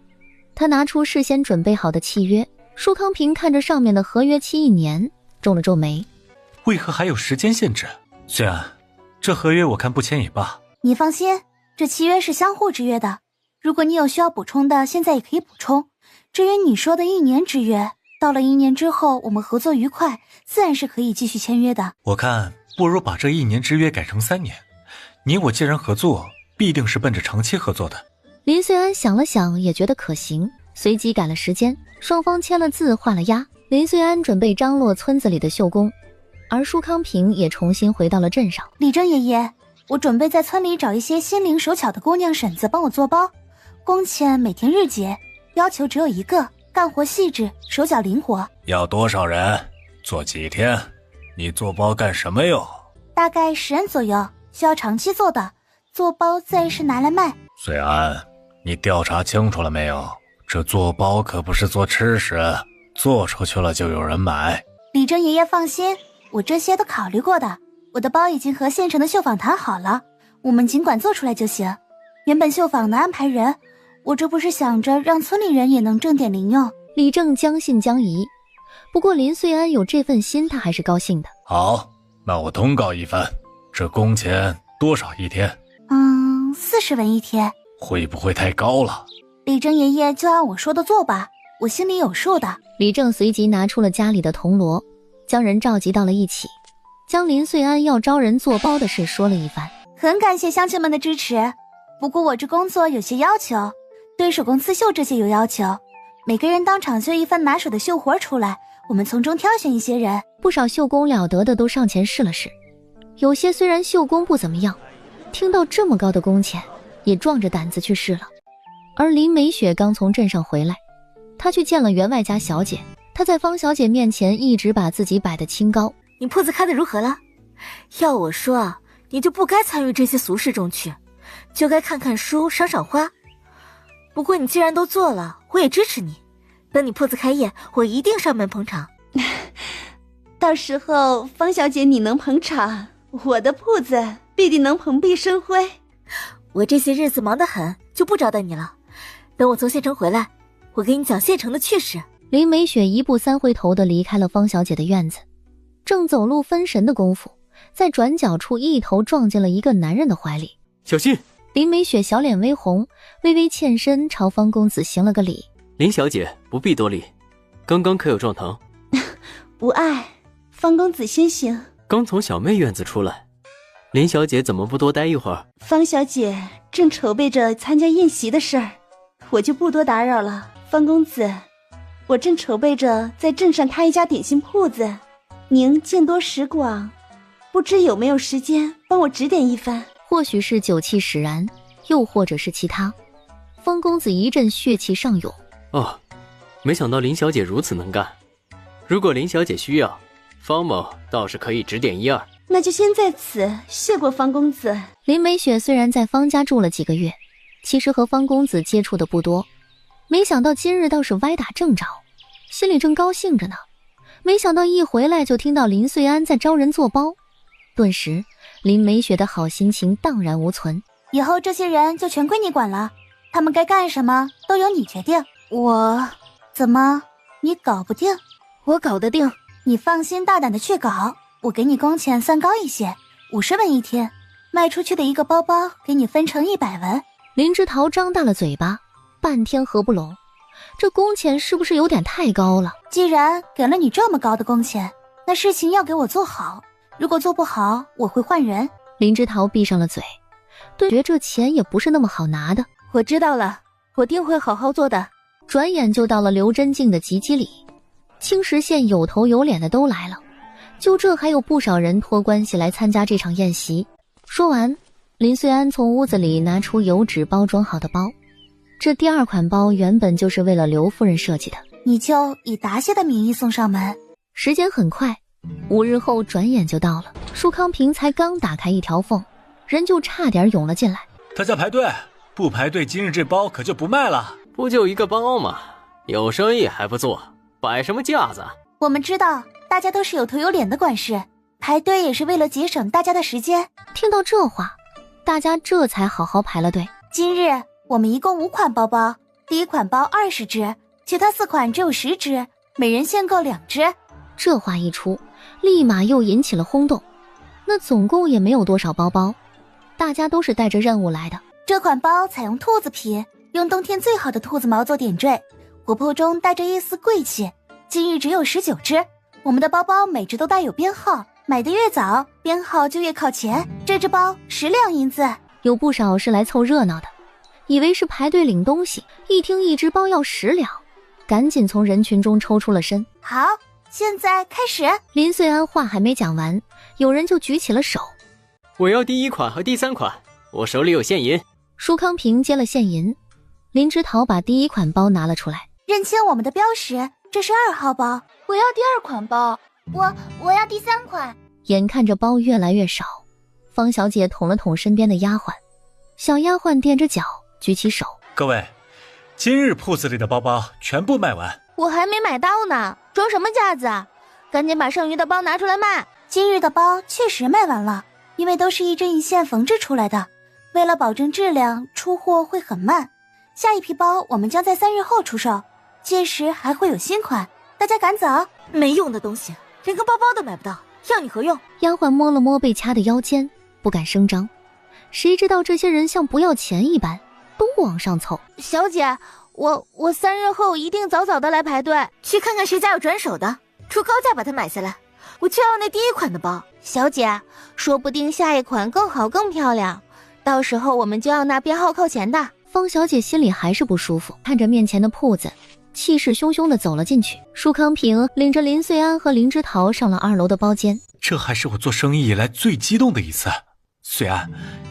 他拿出事先准备好的契约，舒康平看着上面的合约期1年，皱了皱眉。为何还有时间限制？穗安，这合约我看不签也罢。你放心，这契约是相互制约的，如果你有需要补充的，现在也可以补充。至于你说的1年之约，到了1年之后我们合作愉快，自然是可以继续签约的。我看不如把这1年之约改成3年。你我既然合作，必定是奔着长期合作的。林穗安想了想，也觉得可行，随即改了时间，双方签了字，换了押。林穗安准备张罗村子里的绣工，而舒康平也重新回到了镇上。李正爷爷，我准备在村里找一些心灵手巧的姑娘婶子帮我做包，工钱每天日结，要求只有一个，干活细致，手脚灵活。要多少人？做几天？你做包干什么用？大概10人左右，需要长期做的，做包自然是拿来卖。穗安，你调查清楚了没有？这做包可不是做吃食，做出去了就有人买。李正爷爷放心，我这些都考虑过的，我的包已经和县城的绣坊谈好了，我们尽管做出来就行。原本绣坊能安排人，我这不是想着让村里人也能挣点零用。李正将信将疑，不过林穗安有这份心，他还是高兴的。好，那我通告一番，这工钱多少一天？40文一天。会不会太高了？李正爷爷就按我说的做吧，我心里有数的。李正随即拿出了家里的铜锣，将人召集到了一起，将林穗安要招人做包的事说了一番。很感谢乡亲们的支持，不过我这工作有些要求，对手工刺绣这些有要求，每个人当场绣一番拿手的绣活出来，我们从中挑选一些人。不少绣工了得的都上前试了试，有些虽然绣工不怎么样，听到这么高的工钱也壮着胆子去试了。而林美雪刚从镇上回来，她去见了员外家小姐，她在方小姐面前一直把自己摆得清高。你铺子开得如何了？要我说，你就不该参与这些俗事中去，就该看看书，赏赏花。不过你既然都做了，我也支持你。等你铺子开业，我一定上门捧场。到时候方小姐你能捧场，我的铺子必定能蓬荜生辉。我这些日子忙得很，就不招待你了。等我从县城回来，我给你讲县城的趣事。林美雪1步3回头地离开了方小姐的院子，正走路分神的功夫，在转角处一头撞进了一个男人的怀里。小心！林美雪小脸微红，微微欠身朝方公子行了个礼。林小姐不必多礼，刚刚可有撞疼？无碍，方公子先行。刚从小妹院子出来，林小姐怎么不多待一会儿？方小姐正筹备着参加宴席的事儿，我就不多打扰了。方公子，我正筹备着在镇上开一家点心铺子，您见多识广，不知有没有时间帮我指点一番？或许是酒气使然，又或者是其他。方公子一阵血气上涌。哦，没想到林小姐如此能干。如果林小姐需要，方某倒是可以指点一二。那就先在此谢过方公子。林美雪虽然在方家住了几个月，其实和方公子接触的不多，没想到今日倒是歪打正着，心里正高兴着呢，没想到一回来就听到林穗安在招人做包，顿时林美雪的好心情荡然无存。以后这些人就全归你管了，他们该干什么都由你决定。怎么你搞不定？我搞得定。你放心大胆的去搞，我给你工钱算高一些，50文一天，卖出去的一个包包给你分成100文。林之桃张大了嘴巴，半天合不拢，这工钱是不是有点太高了？既然给了你这么高的工钱，那事情要给我做好，如果做不好，我会换人。林之桃闭上了嘴，对觉这钱也不是那么好拿的。我知道了，我定会好好做的。转眼就到了刘真静的集集里，青石县有头有脸的都来了，就这还有不少人托关系来参加这场宴席。说完，林穗安从屋子里拿出油纸包装好的包，这第2款包原本就是为了刘夫人设计的。你就以答谢的名义送上门。时间很快，5日后转眼就到了。舒康平才刚打开一条缝，人就差点涌了进来。大家排队，不排队今日这包可就不卖了。不就一个包吗？有生意还不做，摆什么架子？我们知道大家都是有头有脸的管事，排队也是为了节省大家的时间。听到这话，大家这才好好排了队。今日我们一共5款包包，第1款包20只，其他4款只有10只，每人限购2只。这话一出，立马又引起了轰动。那总共也没有多少包包，大家都是带着任务来的。这款包采用兔子皮，用冬天最好的兔子毛做点缀，琥珀中带着一丝贵气。今日只有19只，我们的包包每只都带有编号，买的越早，编号就越靠前。这只包10两银子。有不少是来凑热闹的，以为是排队领东西，一听一只包要10两，赶紧从人群中抽出了身。好，现在开始。林穗安话还没讲完，有人就举起了手。我要第1款和第3款，我手里有现银。舒康平接了现银，林之桃把第1款包拿了出来，认清我们的标识，这是2号包。我要第2款包。我要第3款。眼看着包越来越少，方小姐捅了捅身边的丫鬟，小丫鬟踮着脚举起手。各位，今日铺子里的包包全部卖完。我还没买到呢，装什么架子啊？赶紧把剩余的包拿出来卖。今日的包确实卖完了，因为都是一针一线缝制出来的，为了保证质量，出货会很慢。下一批包我们将在3日后出售，届时还会有新款，大家赶走。没用的东西，连个包包都买不到，要你何用？丫鬟摸了摸被掐的腰间，不敢声张。谁知道这些人像不要钱一般，都往上凑。小姐，我3日后一定早早的来排队，去看看谁家有转手的，出高价把它买下来。我就要那第1款的包。小姐，说不定下一款更好更漂亮，到时候我们就要拿编号扣钱的。方小姐心里还是不舒服，看着面前的铺子，气势汹汹地走了进去。舒康平领着林穗安和林之桃上了2楼的包间。这还是我做生意以来最激动的一次。穗安，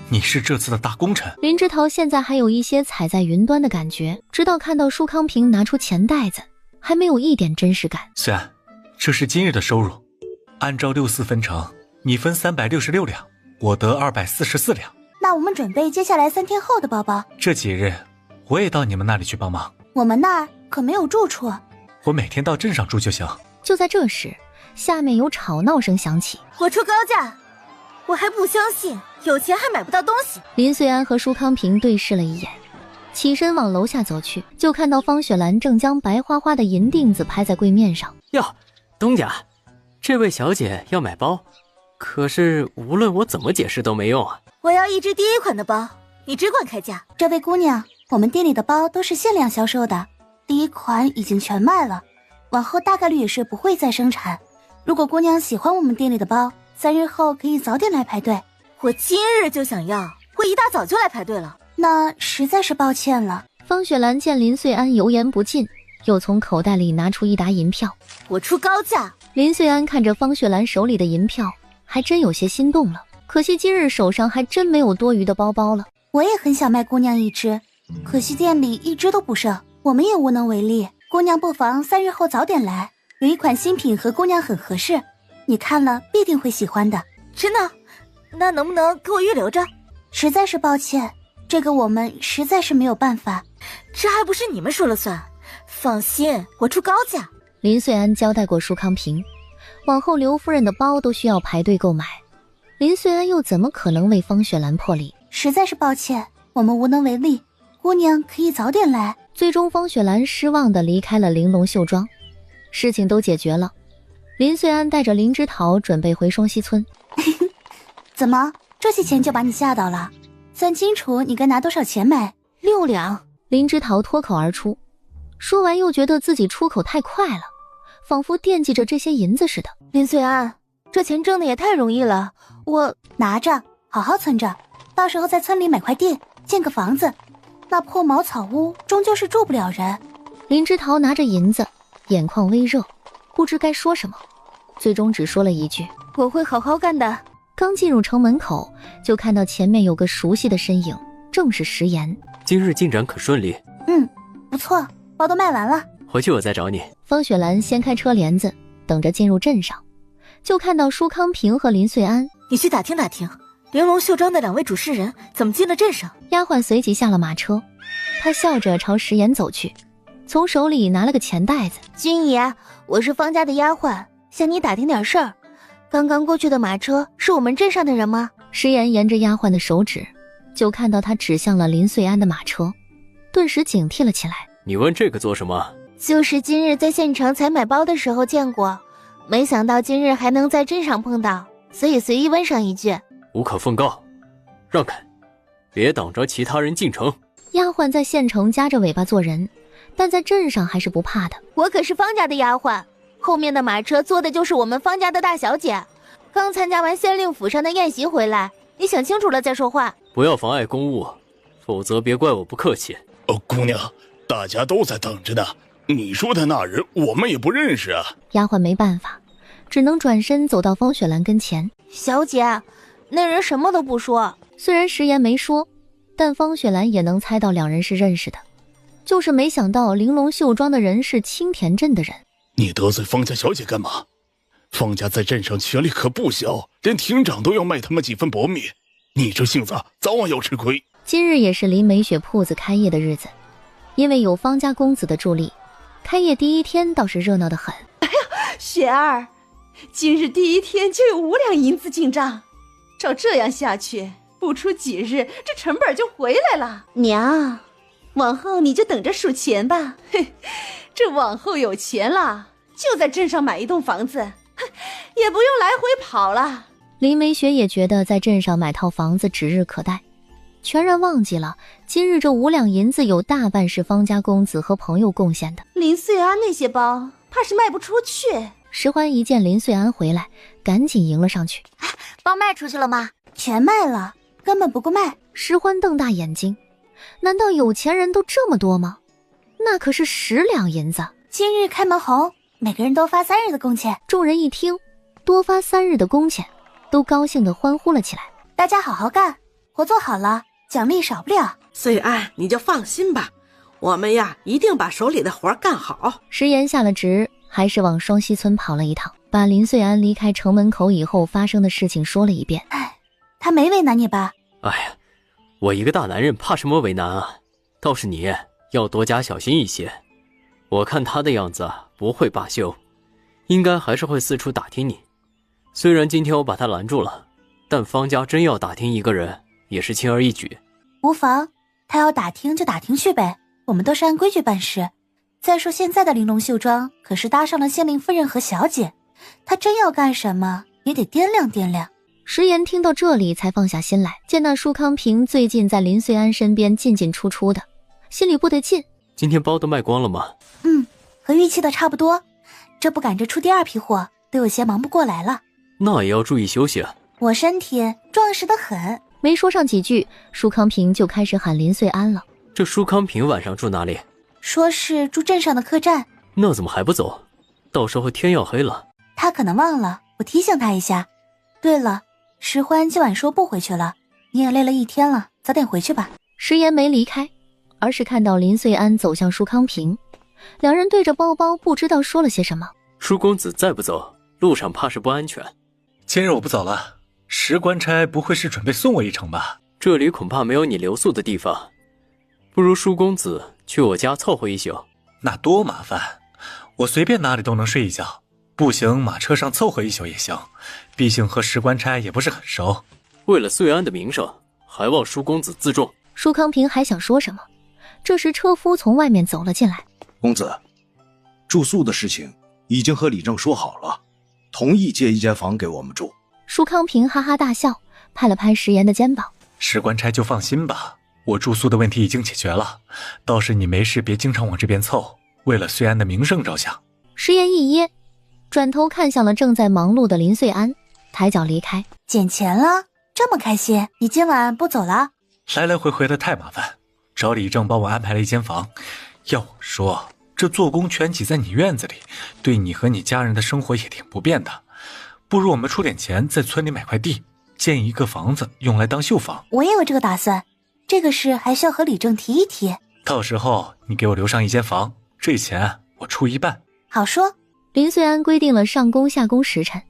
你是这次的大功臣。林之桃现在还有一些踩在云端的感觉，直到看到舒康平拿出钱袋子，还没有一点真实感。穗安，这是今日的收入，按照6-4分成，你分366两，我得244两。那我们准备接下来3天后的包包。这几日我也到你们那里去帮忙。我们那儿可没有住处。我每天到镇上住就行。就在这时，下面有吵闹声响起。我出高价，我还不相信有钱还买不到东西。林穗安和舒康平对视了一眼，起身往楼下走去，就看到方雪兰正将白花花的银锭子拍在柜面上。哟，东家，这位小姐要买包，可是无论我怎么解释都没用啊。我要一只第1款的包，你只管开价。这位姑娘，我们店里的包都是限量销售的，第1款已经全卖了，往后大概率也是不会再生产。如果姑娘喜欢我们店里的包，3日后可以早点来排队。我今日就想要，我一大早就来排队了。那实在是抱歉了。方雪兰见林穗安油盐不进，又从口袋里拿出一沓银票。我出高价。林穗安看着方雪兰手里的银票，还真有些心动了。可惜今日手上还真没有多余的包包了。我也很想卖姑娘一只，可惜店里一只都不剩，我们也无能为力。姑娘不妨3日后早点来，有一款新品和姑娘很合适，你看了必定会喜欢的。真的？那能不能给我预留着？实在是抱歉，这个我们实在是没有办法。这还不是你们说了算？放心，我出高价。林穗安交代过舒康平，往后刘夫人的包都需要排队购买，林穗安又怎么可能为方雪兰破例？实在是抱歉，我们无能为力，姑娘可以早点来。最终方雪兰失望地离开了玲珑绣庄。事情都解决了，林穗安带着林之桃准备回双溪村。怎么这些钱就把你吓到了？算清楚你该拿多少钱买？6两。林之桃脱口而出，说完又觉得自己出口太快了，仿佛惦记着这些银子似的。林穗安，这钱挣的也太容易了，我拿着好好存着，到时候在村里买块地建个房子，那破茅草屋终究是住不了人。林之桃拿着银子，眼眶微热，不知该说什么，最终只说了一句：我会好好干的。刚进入城门口，就看到前面有个熟悉的身影，正是食言。今日进展可顺利？不错，包都卖完了，回去我再找你。方雪兰掀开车帘子，等着进入镇上，就看到舒康平和林穗安。你去打听打听，玲珑绣庄的2位主事人怎么进了镇上。丫鬟随即下了马车，她笑着朝食言走去，从手里拿了个钱袋子。君爷，我是方家的丫鬟，向你打听点事儿。刚刚过去的马车是我们镇上的人吗？食言沿着丫鬟的手指，就看到她指向了林穗安的马车，顿时警惕了起来。你问这个做什么？就是今日在县城采买包的时候见过，没想到今日还能在镇上碰到，所以随意问上一句。无可奉告，让开，别挡着其他人进城。丫鬟在县城夹着尾巴做人，但在镇上还是不怕的。我可是方家的丫鬟，后面的马车坐的就是我们方家的大小姐，刚参加完县令府上的宴席回来，你想清楚了再说话。不要妨碍公务，否则别怪我不客气。姑娘，大家都在等着呢。你说的那人，我们也不认识啊。丫鬟没办法，只能转身走到方雪兰跟前。小姐，那人什么都不说。虽然食言没说，但方雪兰也能猜到两人是认识的，就是没想到玲珑绣庄的人是青田镇的人。你得罪方家小姐干嘛？方家在镇上权力可不小，连庭长都要卖他们几分薄米。你这性子早晚要吃亏。今日也是林美雪铺子开业的日子，因为有方家公子的助力，开业第一天倒是热闹得很。哎呀，雪儿，今日第一天就有5两银子进账，照这样下去，不出几日，这成本就回来了。娘，往后你就等着数钱吧。这往后有钱了，就在镇上买一栋房子，也不用来回跑了。林美雪也觉得在镇上买套房子指日可待，全然忘记了今日这5两银子有大半是方家公子和朋友贡献的。林穗安那些包怕是卖不出去。石欢一见林穗安回来，赶紧迎了上去。包卖出去了吗？全卖了，根本不够卖。石欢瞪大眼睛，难道有钱人都这么多吗？那可是10两银子。今日开门红，每个人多发3日的工钱。众人一听多发3日的工钱，都高兴地欢呼了起来。大家好好干，活做好了，奖励少不了。穗安，你就放心吧，我们呀一定把手里的活干好。食言下了职，还是往双溪村跑了一趟，把林穗安离开城门口以后发生的事情说了一遍。他没为难你吧？哎呀，我一个大男人怕什么为难啊？倒是你要多加小心一些。我看他的样子不会罢休，应该还是会四处打听你。虽然今天我把他拦住了，但方家真要打听一个人，也是轻而易举。无妨，他要打听就打听去呗，我们都是按规矩办事。再说现在的玲珑绣庄可是搭上了县令夫人和小姐，他真要干什么也得掂量掂量。食言听到这里才放下心来，见那舒康平最近在林穗安身边进进出出的，心里不得劲。今天包都卖光了吗？和预期的差不多，这不赶着出第2批货，都有些忙不过来了。那也要注意休息啊。我身体壮实得很。没说上几句，舒康平就开始喊林穗安了。这舒康平晚上住哪里？说是住镇上的客栈。那怎么还不走？到时候天要黑了。他可能忘了，我提醒他一下。对了，石欢今晚说不回去了，你也累了一天了，早点回去吧。食言没离开，而是看到林穗安走向舒康平，两人对着包包不知道说了些什么。舒公子再不走，路上怕是不安全。今日我不走了，石官差不会是准备送我一程吧？这里恐怕没有你留宿的地方，不如舒公子去我家凑合一宿。那多麻烦，我随便哪里都能睡一觉，步行马车上凑合一宿也行，毕竟和石官差也不是很熟。为了穗安的名声，还望舒公子自重。舒康平还想说什么，这时车夫从外面走了进来。公子，住宿的事情已经和李正说好了，同意借一间房给我们住。舒康平哈哈大笑，拍了拍食言的肩膀。石官差就放心吧，我住宿的问题已经解决了，倒是你没事别经常往这边凑，为了穗安的名声着想。食言一噎，转头看向了正在忙碌的林穗安，抬脚离开。捡钱了？这么开心？你今晚不走了？来来回回的太麻烦，找李正帮我安排了一间房。要我说，这做工全挤在你院子里，对你和你家人的生活也挺不便的。不如我们出点钱，在村里买块地，建一个房子用来当绣房。我也有这个打算，这个事还需要和李正提一提。到时候你给我留上一间房，这钱我出一半。好说。林穗安规定了上工下工时辰，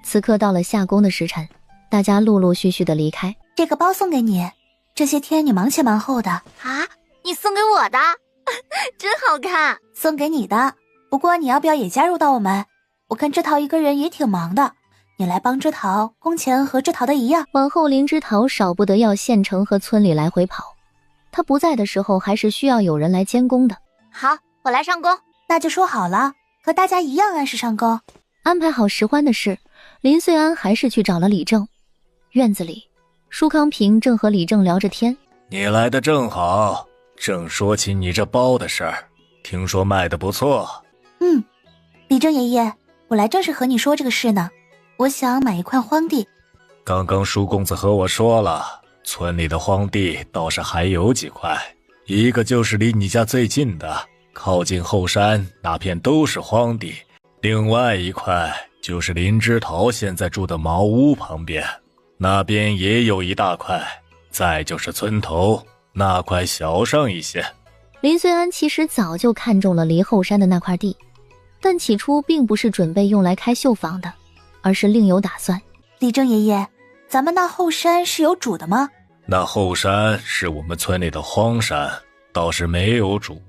此刻到了下工的时辰，大家陆陆续续的离开。这个包送给你，这些天你忙前忙后的啊，你送给我的真好看。送给你的，不过你要不要也加入到我们？我看枝桃一个人也挺忙的，你来帮枝桃，工钱和枝桃的一样。往后林枝桃少不得要县城和村里来回跑，他不在的时候还是需要有人来监工的。好，我来上工。那就说好了，和大家一样按时上工。安排好石欢的事，林穗安还是去找了李正。院子里，舒康平正和李正聊着天。你来的正好，正说起你这包的事儿，听说卖得不错。李正爷爷，我来正是和你说这个事呢。我想买一块荒地。刚刚舒公子和我说了，村里的荒地倒是还有几块，一个就是离你家最近的，靠近后山那片都是荒地，另外一块就是林之桃现在住的茅屋旁边，那边也有一大块，再就是村头那块小上一些。林随安其实早就看中了离后山的那块地，但起初并不是准备用来开绣坊的，而是另有打算。李正爷爷，咱们那后山是有主的吗？那后山是我们村里的荒山，倒是没有主。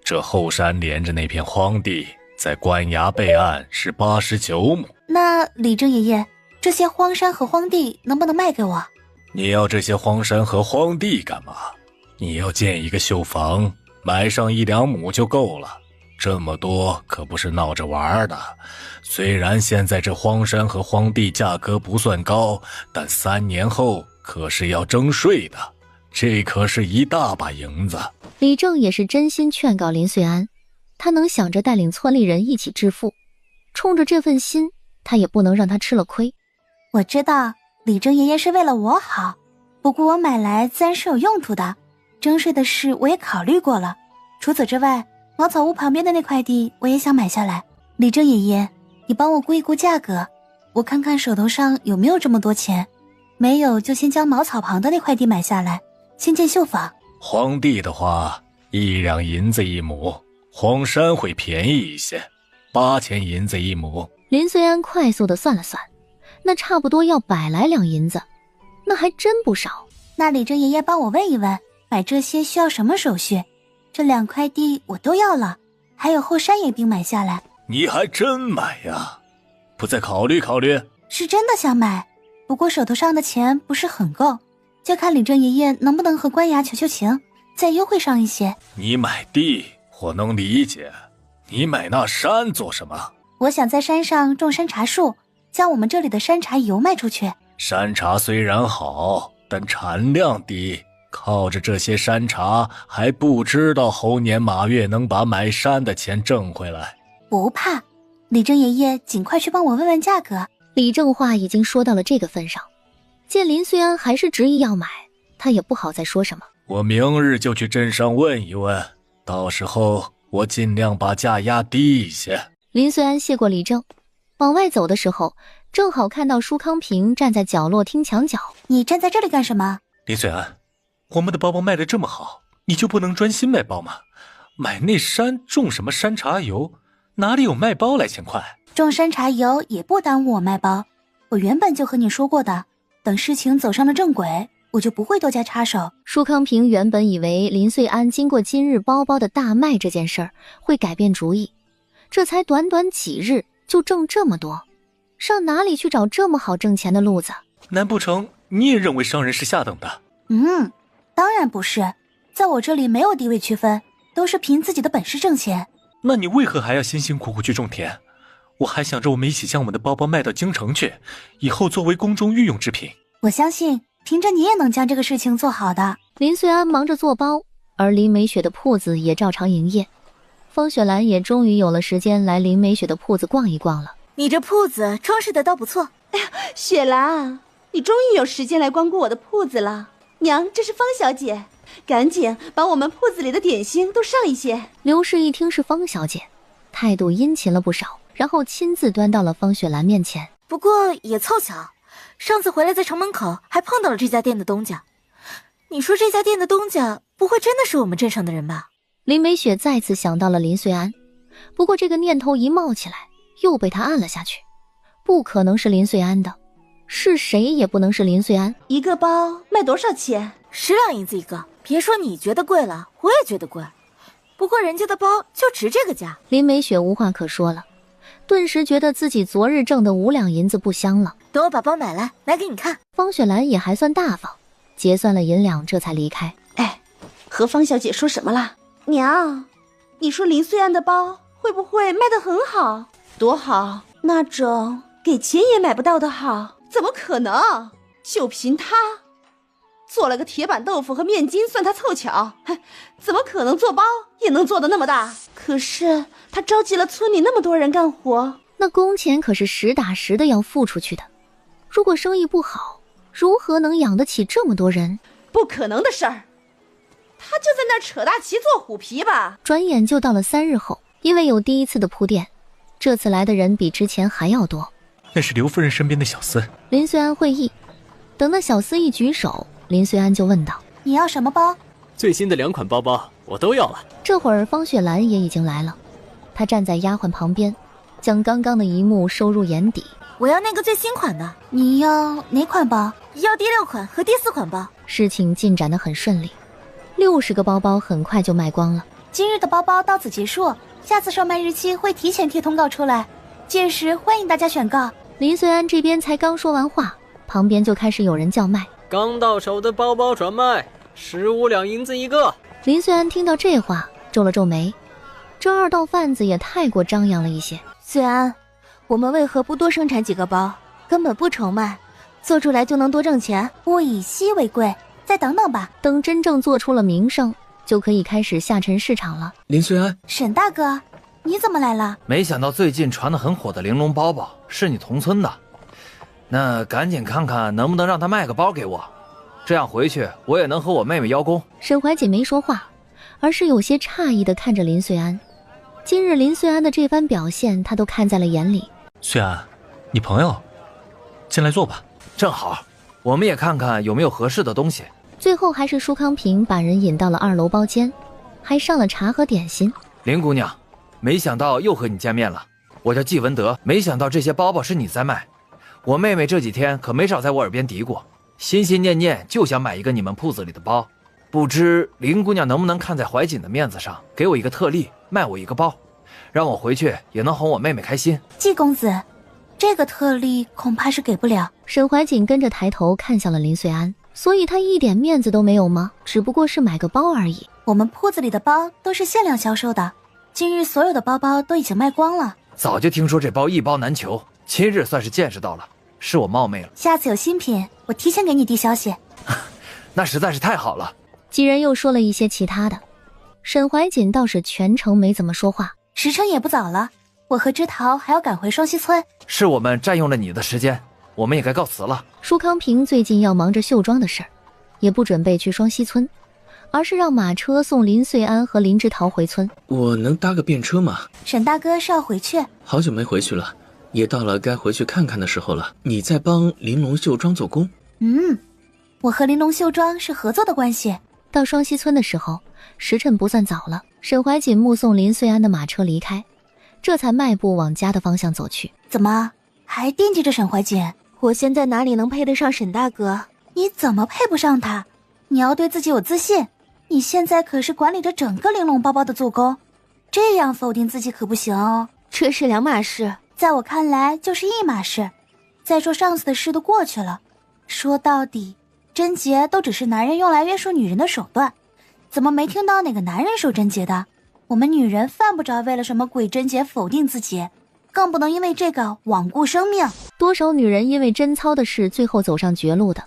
这后山连着那片荒地，在官衙备案是89亩。那李正爷爷，这些荒山和荒地能不能卖给我？你要这些荒山和荒地干嘛？你要建一个绣坊，买上1-2亩就够了。这么多可不是闹着玩的。虽然现在这荒山和荒地价格不算高，但3年后可是要征税的，这可是一大把银子。李正也是真心劝告林随安，他能想着带领村里人一起致富，冲着这份心，他也不能让他吃了亏。我知道李正爷爷是为了我好，不过我买来自然是有用途的，征税的事我也考虑过了。除此之外，茅草屋旁边的那块地我也想买下来。李正爷爷，你帮我估一估价格，我看看手头上有没有这么多钱，没有就先将茅草旁的那块地买下来，先建绣坊。荒地的话，1两银子1亩，荒山会便宜一些，8000银子1亩。林随安快速地算了算，那差不多要100来两银子，那还真不少。那李正爷爷帮我问一问，买这些需要什么手续？这2块地我都要了，还有后山也并买下来。你还真买呀？不再考虑考虑？是真的想买，不过手头上的钱不是很够，就看李正爷爷能不能和官衙求求情，再优惠上一些。你买地我能理解，你买那山做什么？我想在山上种山茶树，将我们这里的山茶油卖出去。山茶虽然好，但产量低，靠着这些山茶还不知道猴年马月能把买山的钱挣回来。不怕，李正爷爷尽快去帮我问问价格。李正话已经说到了这个份上，见林随安还是执意要买，他也不好再说什么。我明日就去镇上问一问，到时候我尽量把价压低一些。林随安谢过李正，往外走的时候，正好看到舒康平站在角落听墙角。你站在这里干什么？林随安，我们的包包卖得这么好，你就不能专心卖包吗？买那山种什么山茶油，哪里有卖包来钱快？种山茶油也不耽误我卖包，我原本就和你说过的，等事情走上了正轨，我就不会多加插手。舒康平原本以为林随安经过今日包包的大卖这件事儿会改变主意，这才短短几日就挣这么多，上哪里去找这么好挣钱的路子？难不成你也认为商人是下等的？当然不是，在我这里没有地位区分，都是凭自己的本事挣钱。那你为何还要辛辛苦苦去种田？我还想着我们一起将我们的包包卖到京城去，以后作为宫中御用之品。我相信凭着你也能将这个事情做好的。林随安忙着做包，而林美雪的铺子也照常营业。方雪兰也终于有了时间来林美雪的铺子逛一逛了。你这铺子装饰的倒不错。哎呀，雪兰，你终于有时间来光顾我的铺子了。娘，这是方小姐，赶紧把我们铺子里的点心都上一些。刘氏一听是方小姐，态度殷勤了不少，然后亲自端到了方雪兰面前。不过也凑巧，上次回来在城门口还碰到了这家店的东家。你说这家店的东家不会真的是我们镇上的人吧？林美雪再次想到了林随安，不过这个念头一冒起来，又被他按了下去。不可能是林随安的，是谁也不能是林随安。一个包卖多少钱？10两银子一个。别说你觉得贵了，我也觉得贵。不过人家的包就值这个价。林美雪无话可说了，顿时觉得自己昨日挣的5两银子不香了。等我把包买来，拿给你看。方雪兰也还算大方，结算了银两，这才离开。哎，和方小姐说什么啦？娘，你说林随安的包会不会卖得很好？多好，那种给钱也买不到的好，怎么可能？就凭他做了个铁板豆腐和面筋，算他凑巧，怎么可能做包也能做得那么大？可是他召集了村里那么多人干活，那工钱可是实打实的要付出去的。如果生意不好，如何能养得起这么多人？不可能的事儿，他就在那儿扯大旗做虎皮吧。转眼就到了3日后，因为有第一次的铺垫，这次来的人比之前还要多。那是刘夫人身边的小厮。林穗安会意，等那小厮一举手，林穗安就问道：你要什么包？最新的2款包包我都要了。这会儿方雪兰也已经来了，她站在丫鬟旁边，将刚刚的一幕收入眼底。我要那个最新款的。你要哪款包？要第6款和第4款包。事情进展得很顺利，60个包包很快就卖光了。今日的包包到此结束，下次售卖日期会提前贴通告出来，届时欢迎大家选购。林穗安这边才刚说完话，旁边就开始有人叫卖。刚到手的包包转卖，15两银子一个。林穗安听到这话皱了皱眉，这2道贩子也太过张扬了一些。穗安，我们为何不多生产几个包？根本不愁卖，做出来就能多挣钱。物以稀为贵，再等等吧。等真正做出了名声，就可以开始下沉市场了。林穗安，沈大哥，你怎么来了？没想到最近传得很火的玲珑包包是你同村的，那赶紧看看能不能让他卖个包给我，这样回去我也能和我妹妹邀功。沈怀瑾没说话，而是有些诧异地看着林穗安。今日林穗安的这番表现，他都看在了眼里。穗安，你朋友，进来坐吧。正好，我们也看看有没有合适的东西。最后还是舒康平把人引到了2楼包间，还上了茶和点心。林姑娘，没想到又和你见面了。我叫季文德，没想到这些包包是你在卖。我妹妹这几天可没少在我耳边嘀咕，心心念念就想买一个你们铺子里的包。不知林姑娘能不能看在怀瑾的面子上，给我一个特例，卖我一个包，让我回去也能哄我妹妹开心。季公子，这个特例恐怕是给不了。沈怀瑾跟着抬头看向了林穗安，所以他一点面子都没有吗？只不过是买个包而已。我们铺子里的包都是限量销售的，今日所有的包包都已经卖光了。早就听说这包一包难求，今日算是见识到了，是我冒昧了。下次有新品，我提前给你递消息。那实在是太好了。几人又说了一些其他的，沈怀瑾倒是全程没怎么说话。时辰也不早了，我和枝桃还要赶回双溪村。是我们占用了你的时间，我们也该告辞了。舒康平最近要忙着绣庄的事儿，也不准备去双溪村，而是让马车送林穗安和林枝桃回村。我能搭个便车吗？沈大哥是要回去，好久没回去了，也到了该回去看看的时候了。你在帮玲珑绣庄做工？我和玲珑绣庄是合作的关系。到双溪村的时候，时辰不算早了。沈怀瑾目送林穗安的马车离开，这才迈步往家的方向走去。怎么还惦记着沈怀瑾？我现在哪里能配得上沈大哥？你怎么配不上他？你要对自己有自信。你现在可是管理着整个玲珑包包的做工，这样否定自己可不行哦。这是2码事，在我看来就是1码事。再说上次的事都过去了，说到底贞洁都只是男人用来约束女人的手段，怎么没听到哪个男人守贞洁的？我们女人犯不着为了什么鬼贞洁否定自己，更不能因为这个罔顾生命。多少女人因为贞操的事最后走上绝路的，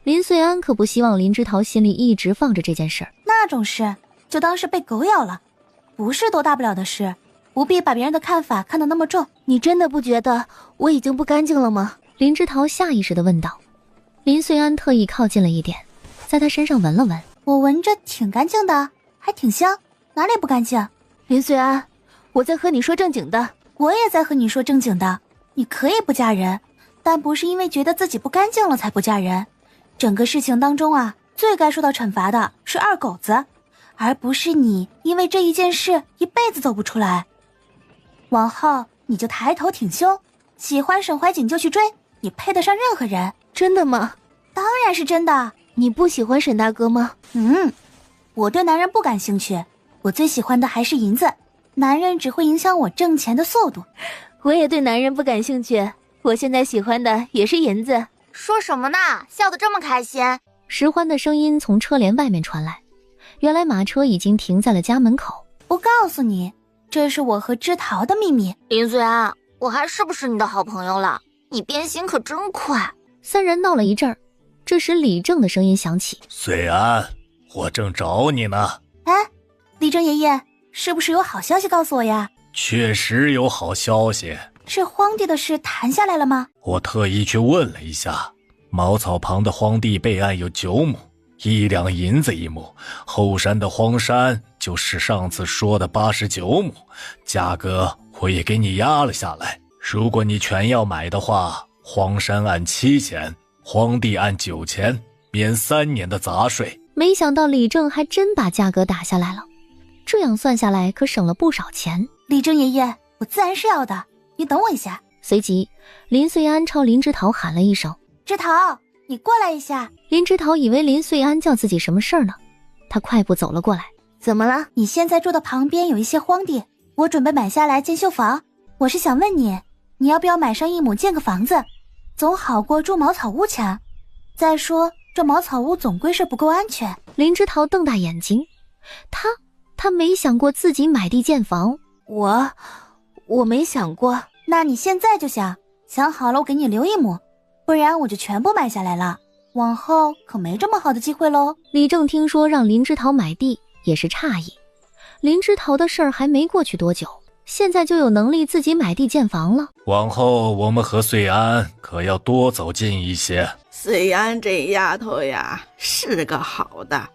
林穗安可不希望林枝桃心里一直放着这件事儿。那种事就当是被狗咬了，不是多大不了的事，不必把别人的看法看得那么重。你真的不觉得我已经不干净了吗？林枝桃下意识地问道。林穗安特意靠近了一点，在他身上闻了闻。我闻着挺干净的，还挺香，哪里不干净？林穗安，我在和你说正经的。我也在和你说正经的。你可以不嫁人，但不是因为觉得自己不干净了才不嫁人。整个事情当中啊，最该受到惩罚的是二狗子，而不是你因为这一件事一辈子走不出来。往后你就抬头挺胸，喜欢沈怀瑾就去追，你配得上任何人。真的吗？当然是真的。你不喜欢沈大哥吗？我对男人不感兴趣，我最喜欢的还是银子，男人只会影响我挣钱的速度。我也对男人不感兴趣，我现在喜欢的也是银子。说什么呢？笑得这么开心。石欢的声音从车帘外面传来，原来马车已经停在了家门口。我告诉你，这是我和枝桃的秘密。林穗安，我还是不是你的好朋友了？你变心可真快。三人闹了一阵儿，这时李正的声音响起：穗安，我正找你呢。李正爷爷，是不是有好消息告诉我呀？确实有好消息，是荒地的事谈下来了吗？我特意去问了一下，茅草旁的荒地备案有9亩，1两银子1亩，后山的荒山就是上次说的89亩，价格我也给你压了下来。如果你全要买的话，荒山按7000，荒地按9000，免3年的杂税。没想到李正还真把价格打下来了，这样算下来可省了不少钱。李正爷爷，我自然是要的，你等我一下。随即林穗安朝林之桃喊了一声：之桃，你过来一下。林之桃以为林穗安叫自己什么事儿呢，他快步走了过来。怎么了？你现在住的旁边有一些荒地，我准备买下来建修房。我是想问你，你要不要买上1亩建个房子，总好过住茅草屋强。再说这茅草屋总归是不够安全。林之桃瞪大眼睛，他没想过自己买地建房。我没想过。那你现在就想好了，我给你留1亩，不然我就全部买下来了，往后可没这么好的机会喽。李正听说让林之桃买地也是诧异，林之桃的事儿还没过去多久，现在就有能力自己买地建房了。往后我们和穗安可要多走近一些。穗安这丫头呀，是个好的，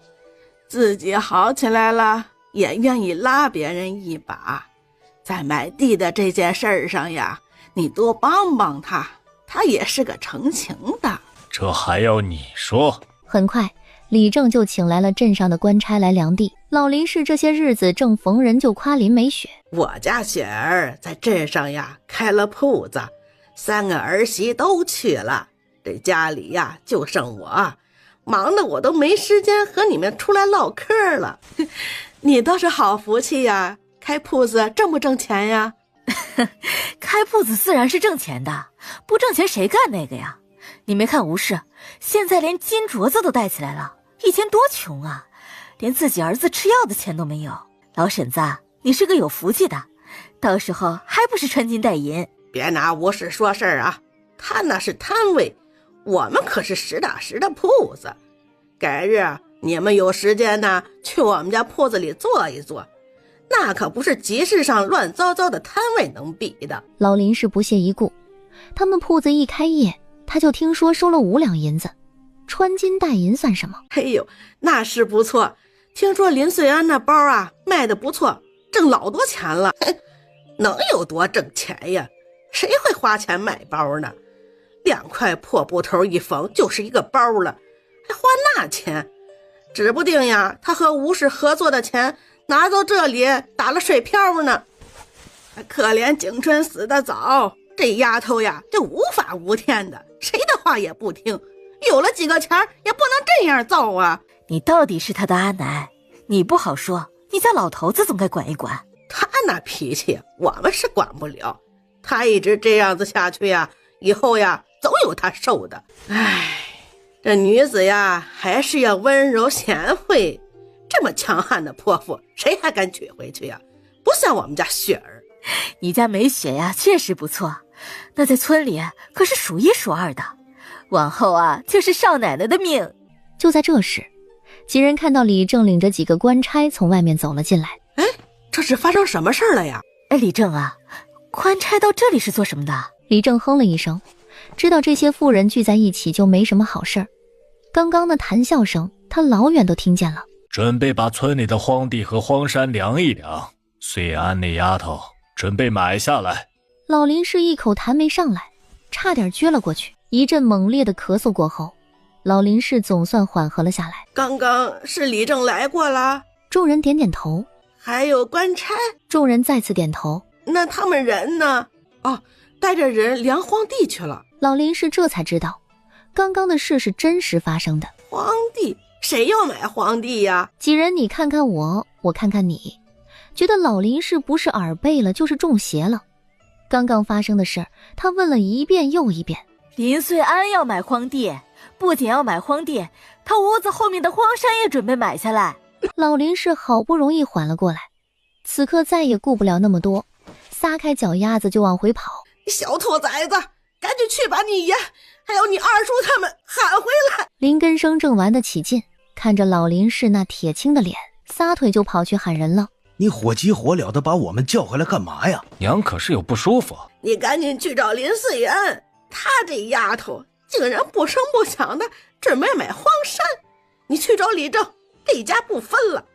自己好起来了也愿意拉别人一把。在买地的这件事儿上呀，你多帮帮她，她也是个成情的。这还要你说？很快李正就请来了镇上的官差来量地。老林氏这些日子正逢人就夸林美雪，我家雪儿在镇上呀开了铺子，3个儿媳都去了，这家里呀就剩我，忙得我都没时间和你们出来唠嗑了。你倒是好福气呀，开铺子挣不挣钱呀？开铺子自然是挣钱的，不挣钱谁干那个呀？你没看吴氏现在连金镯子都戴起来了，以前多穷啊，连自己儿子吃药的钱都没有。老婶子，你是个有福气的，到时候还不是穿金戴银？别拿吴氏说事儿啊，他那是摊位，我们可是实打实的铺子。改日你们有时间呢，去我们家铺子里坐一坐，那可不是集市上乱糟糟的摊位能比的。老林氏不屑一顾，他们铺子一开业，他就听说收了5两银子，穿金戴银算什么？哎呦，那是不错，听说林穗安那包啊卖得不错，挣老多钱了。能有多挣钱呀？谁会花钱买包呢？2块破布头一缝就是一个包了，还花那钱？指不定呀，他和吴氏合作的钱拿到这里打了水漂呢。可怜景春死得早，这丫头呀就无法无天的，谁的话也不听，有了几个钱也不能这样造啊。你到底是他的阿奶，你不好说，你家老头子总该管一管。他那脾气我们是管不了，他一直这样子下去呀，以后呀总有他受的。唉，这女子呀还是要温柔贤惠，这么强悍的泼妇谁还敢娶回去呀？不像我们家雪儿。你家美雪呀确实不错，那在村里可是数1数2的，往后啊就是少奶奶的命。就在这时，几人看到李正领着几个官差从外面走了进来。哎，这是发生什么事了呀？哎，李正啊，官差到这里是做什么的？李正哼了一声，知道这些妇人聚在一起就没什么好事儿。刚刚的谈笑声他老远都听见了。准备把村里的荒地和荒山量一量，穗安那丫头准备买下来。老林氏一口痰没上来，差点撅了过去。一阵猛烈的咳嗽过后，老林氏总算缓和了下来。刚刚是李正来过了？众人点点头。还有官差？众人再次点头。那他们人呢？哦，带着人量荒地去了。老林氏这才知道，刚刚的事是真实发生的。荒地？谁要买荒地呀？几人你看看我，我看看你，觉得老林氏不是耳背了就是中邪了。刚刚发生的事他问了一遍又一遍。林穗安要买荒地，不仅要买荒地，他屋子后面的荒山也准备买下来。老林氏好不容易缓了过来，此刻再也顾不了那么多，撒开脚丫子就往回跑。小兔崽子，赶紧去把你爷还有你二叔他们喊回来。林根生正玩得起劲，看着老林氏那铁青的脸，撒腿就跑去喊人了。你火急火燎的把我们叫回来干嘛呀？娘可是有不舒服。你赶紧去找林思源，她这丫头竟然不声不响的这买荒山。你去找李正，这家不分了。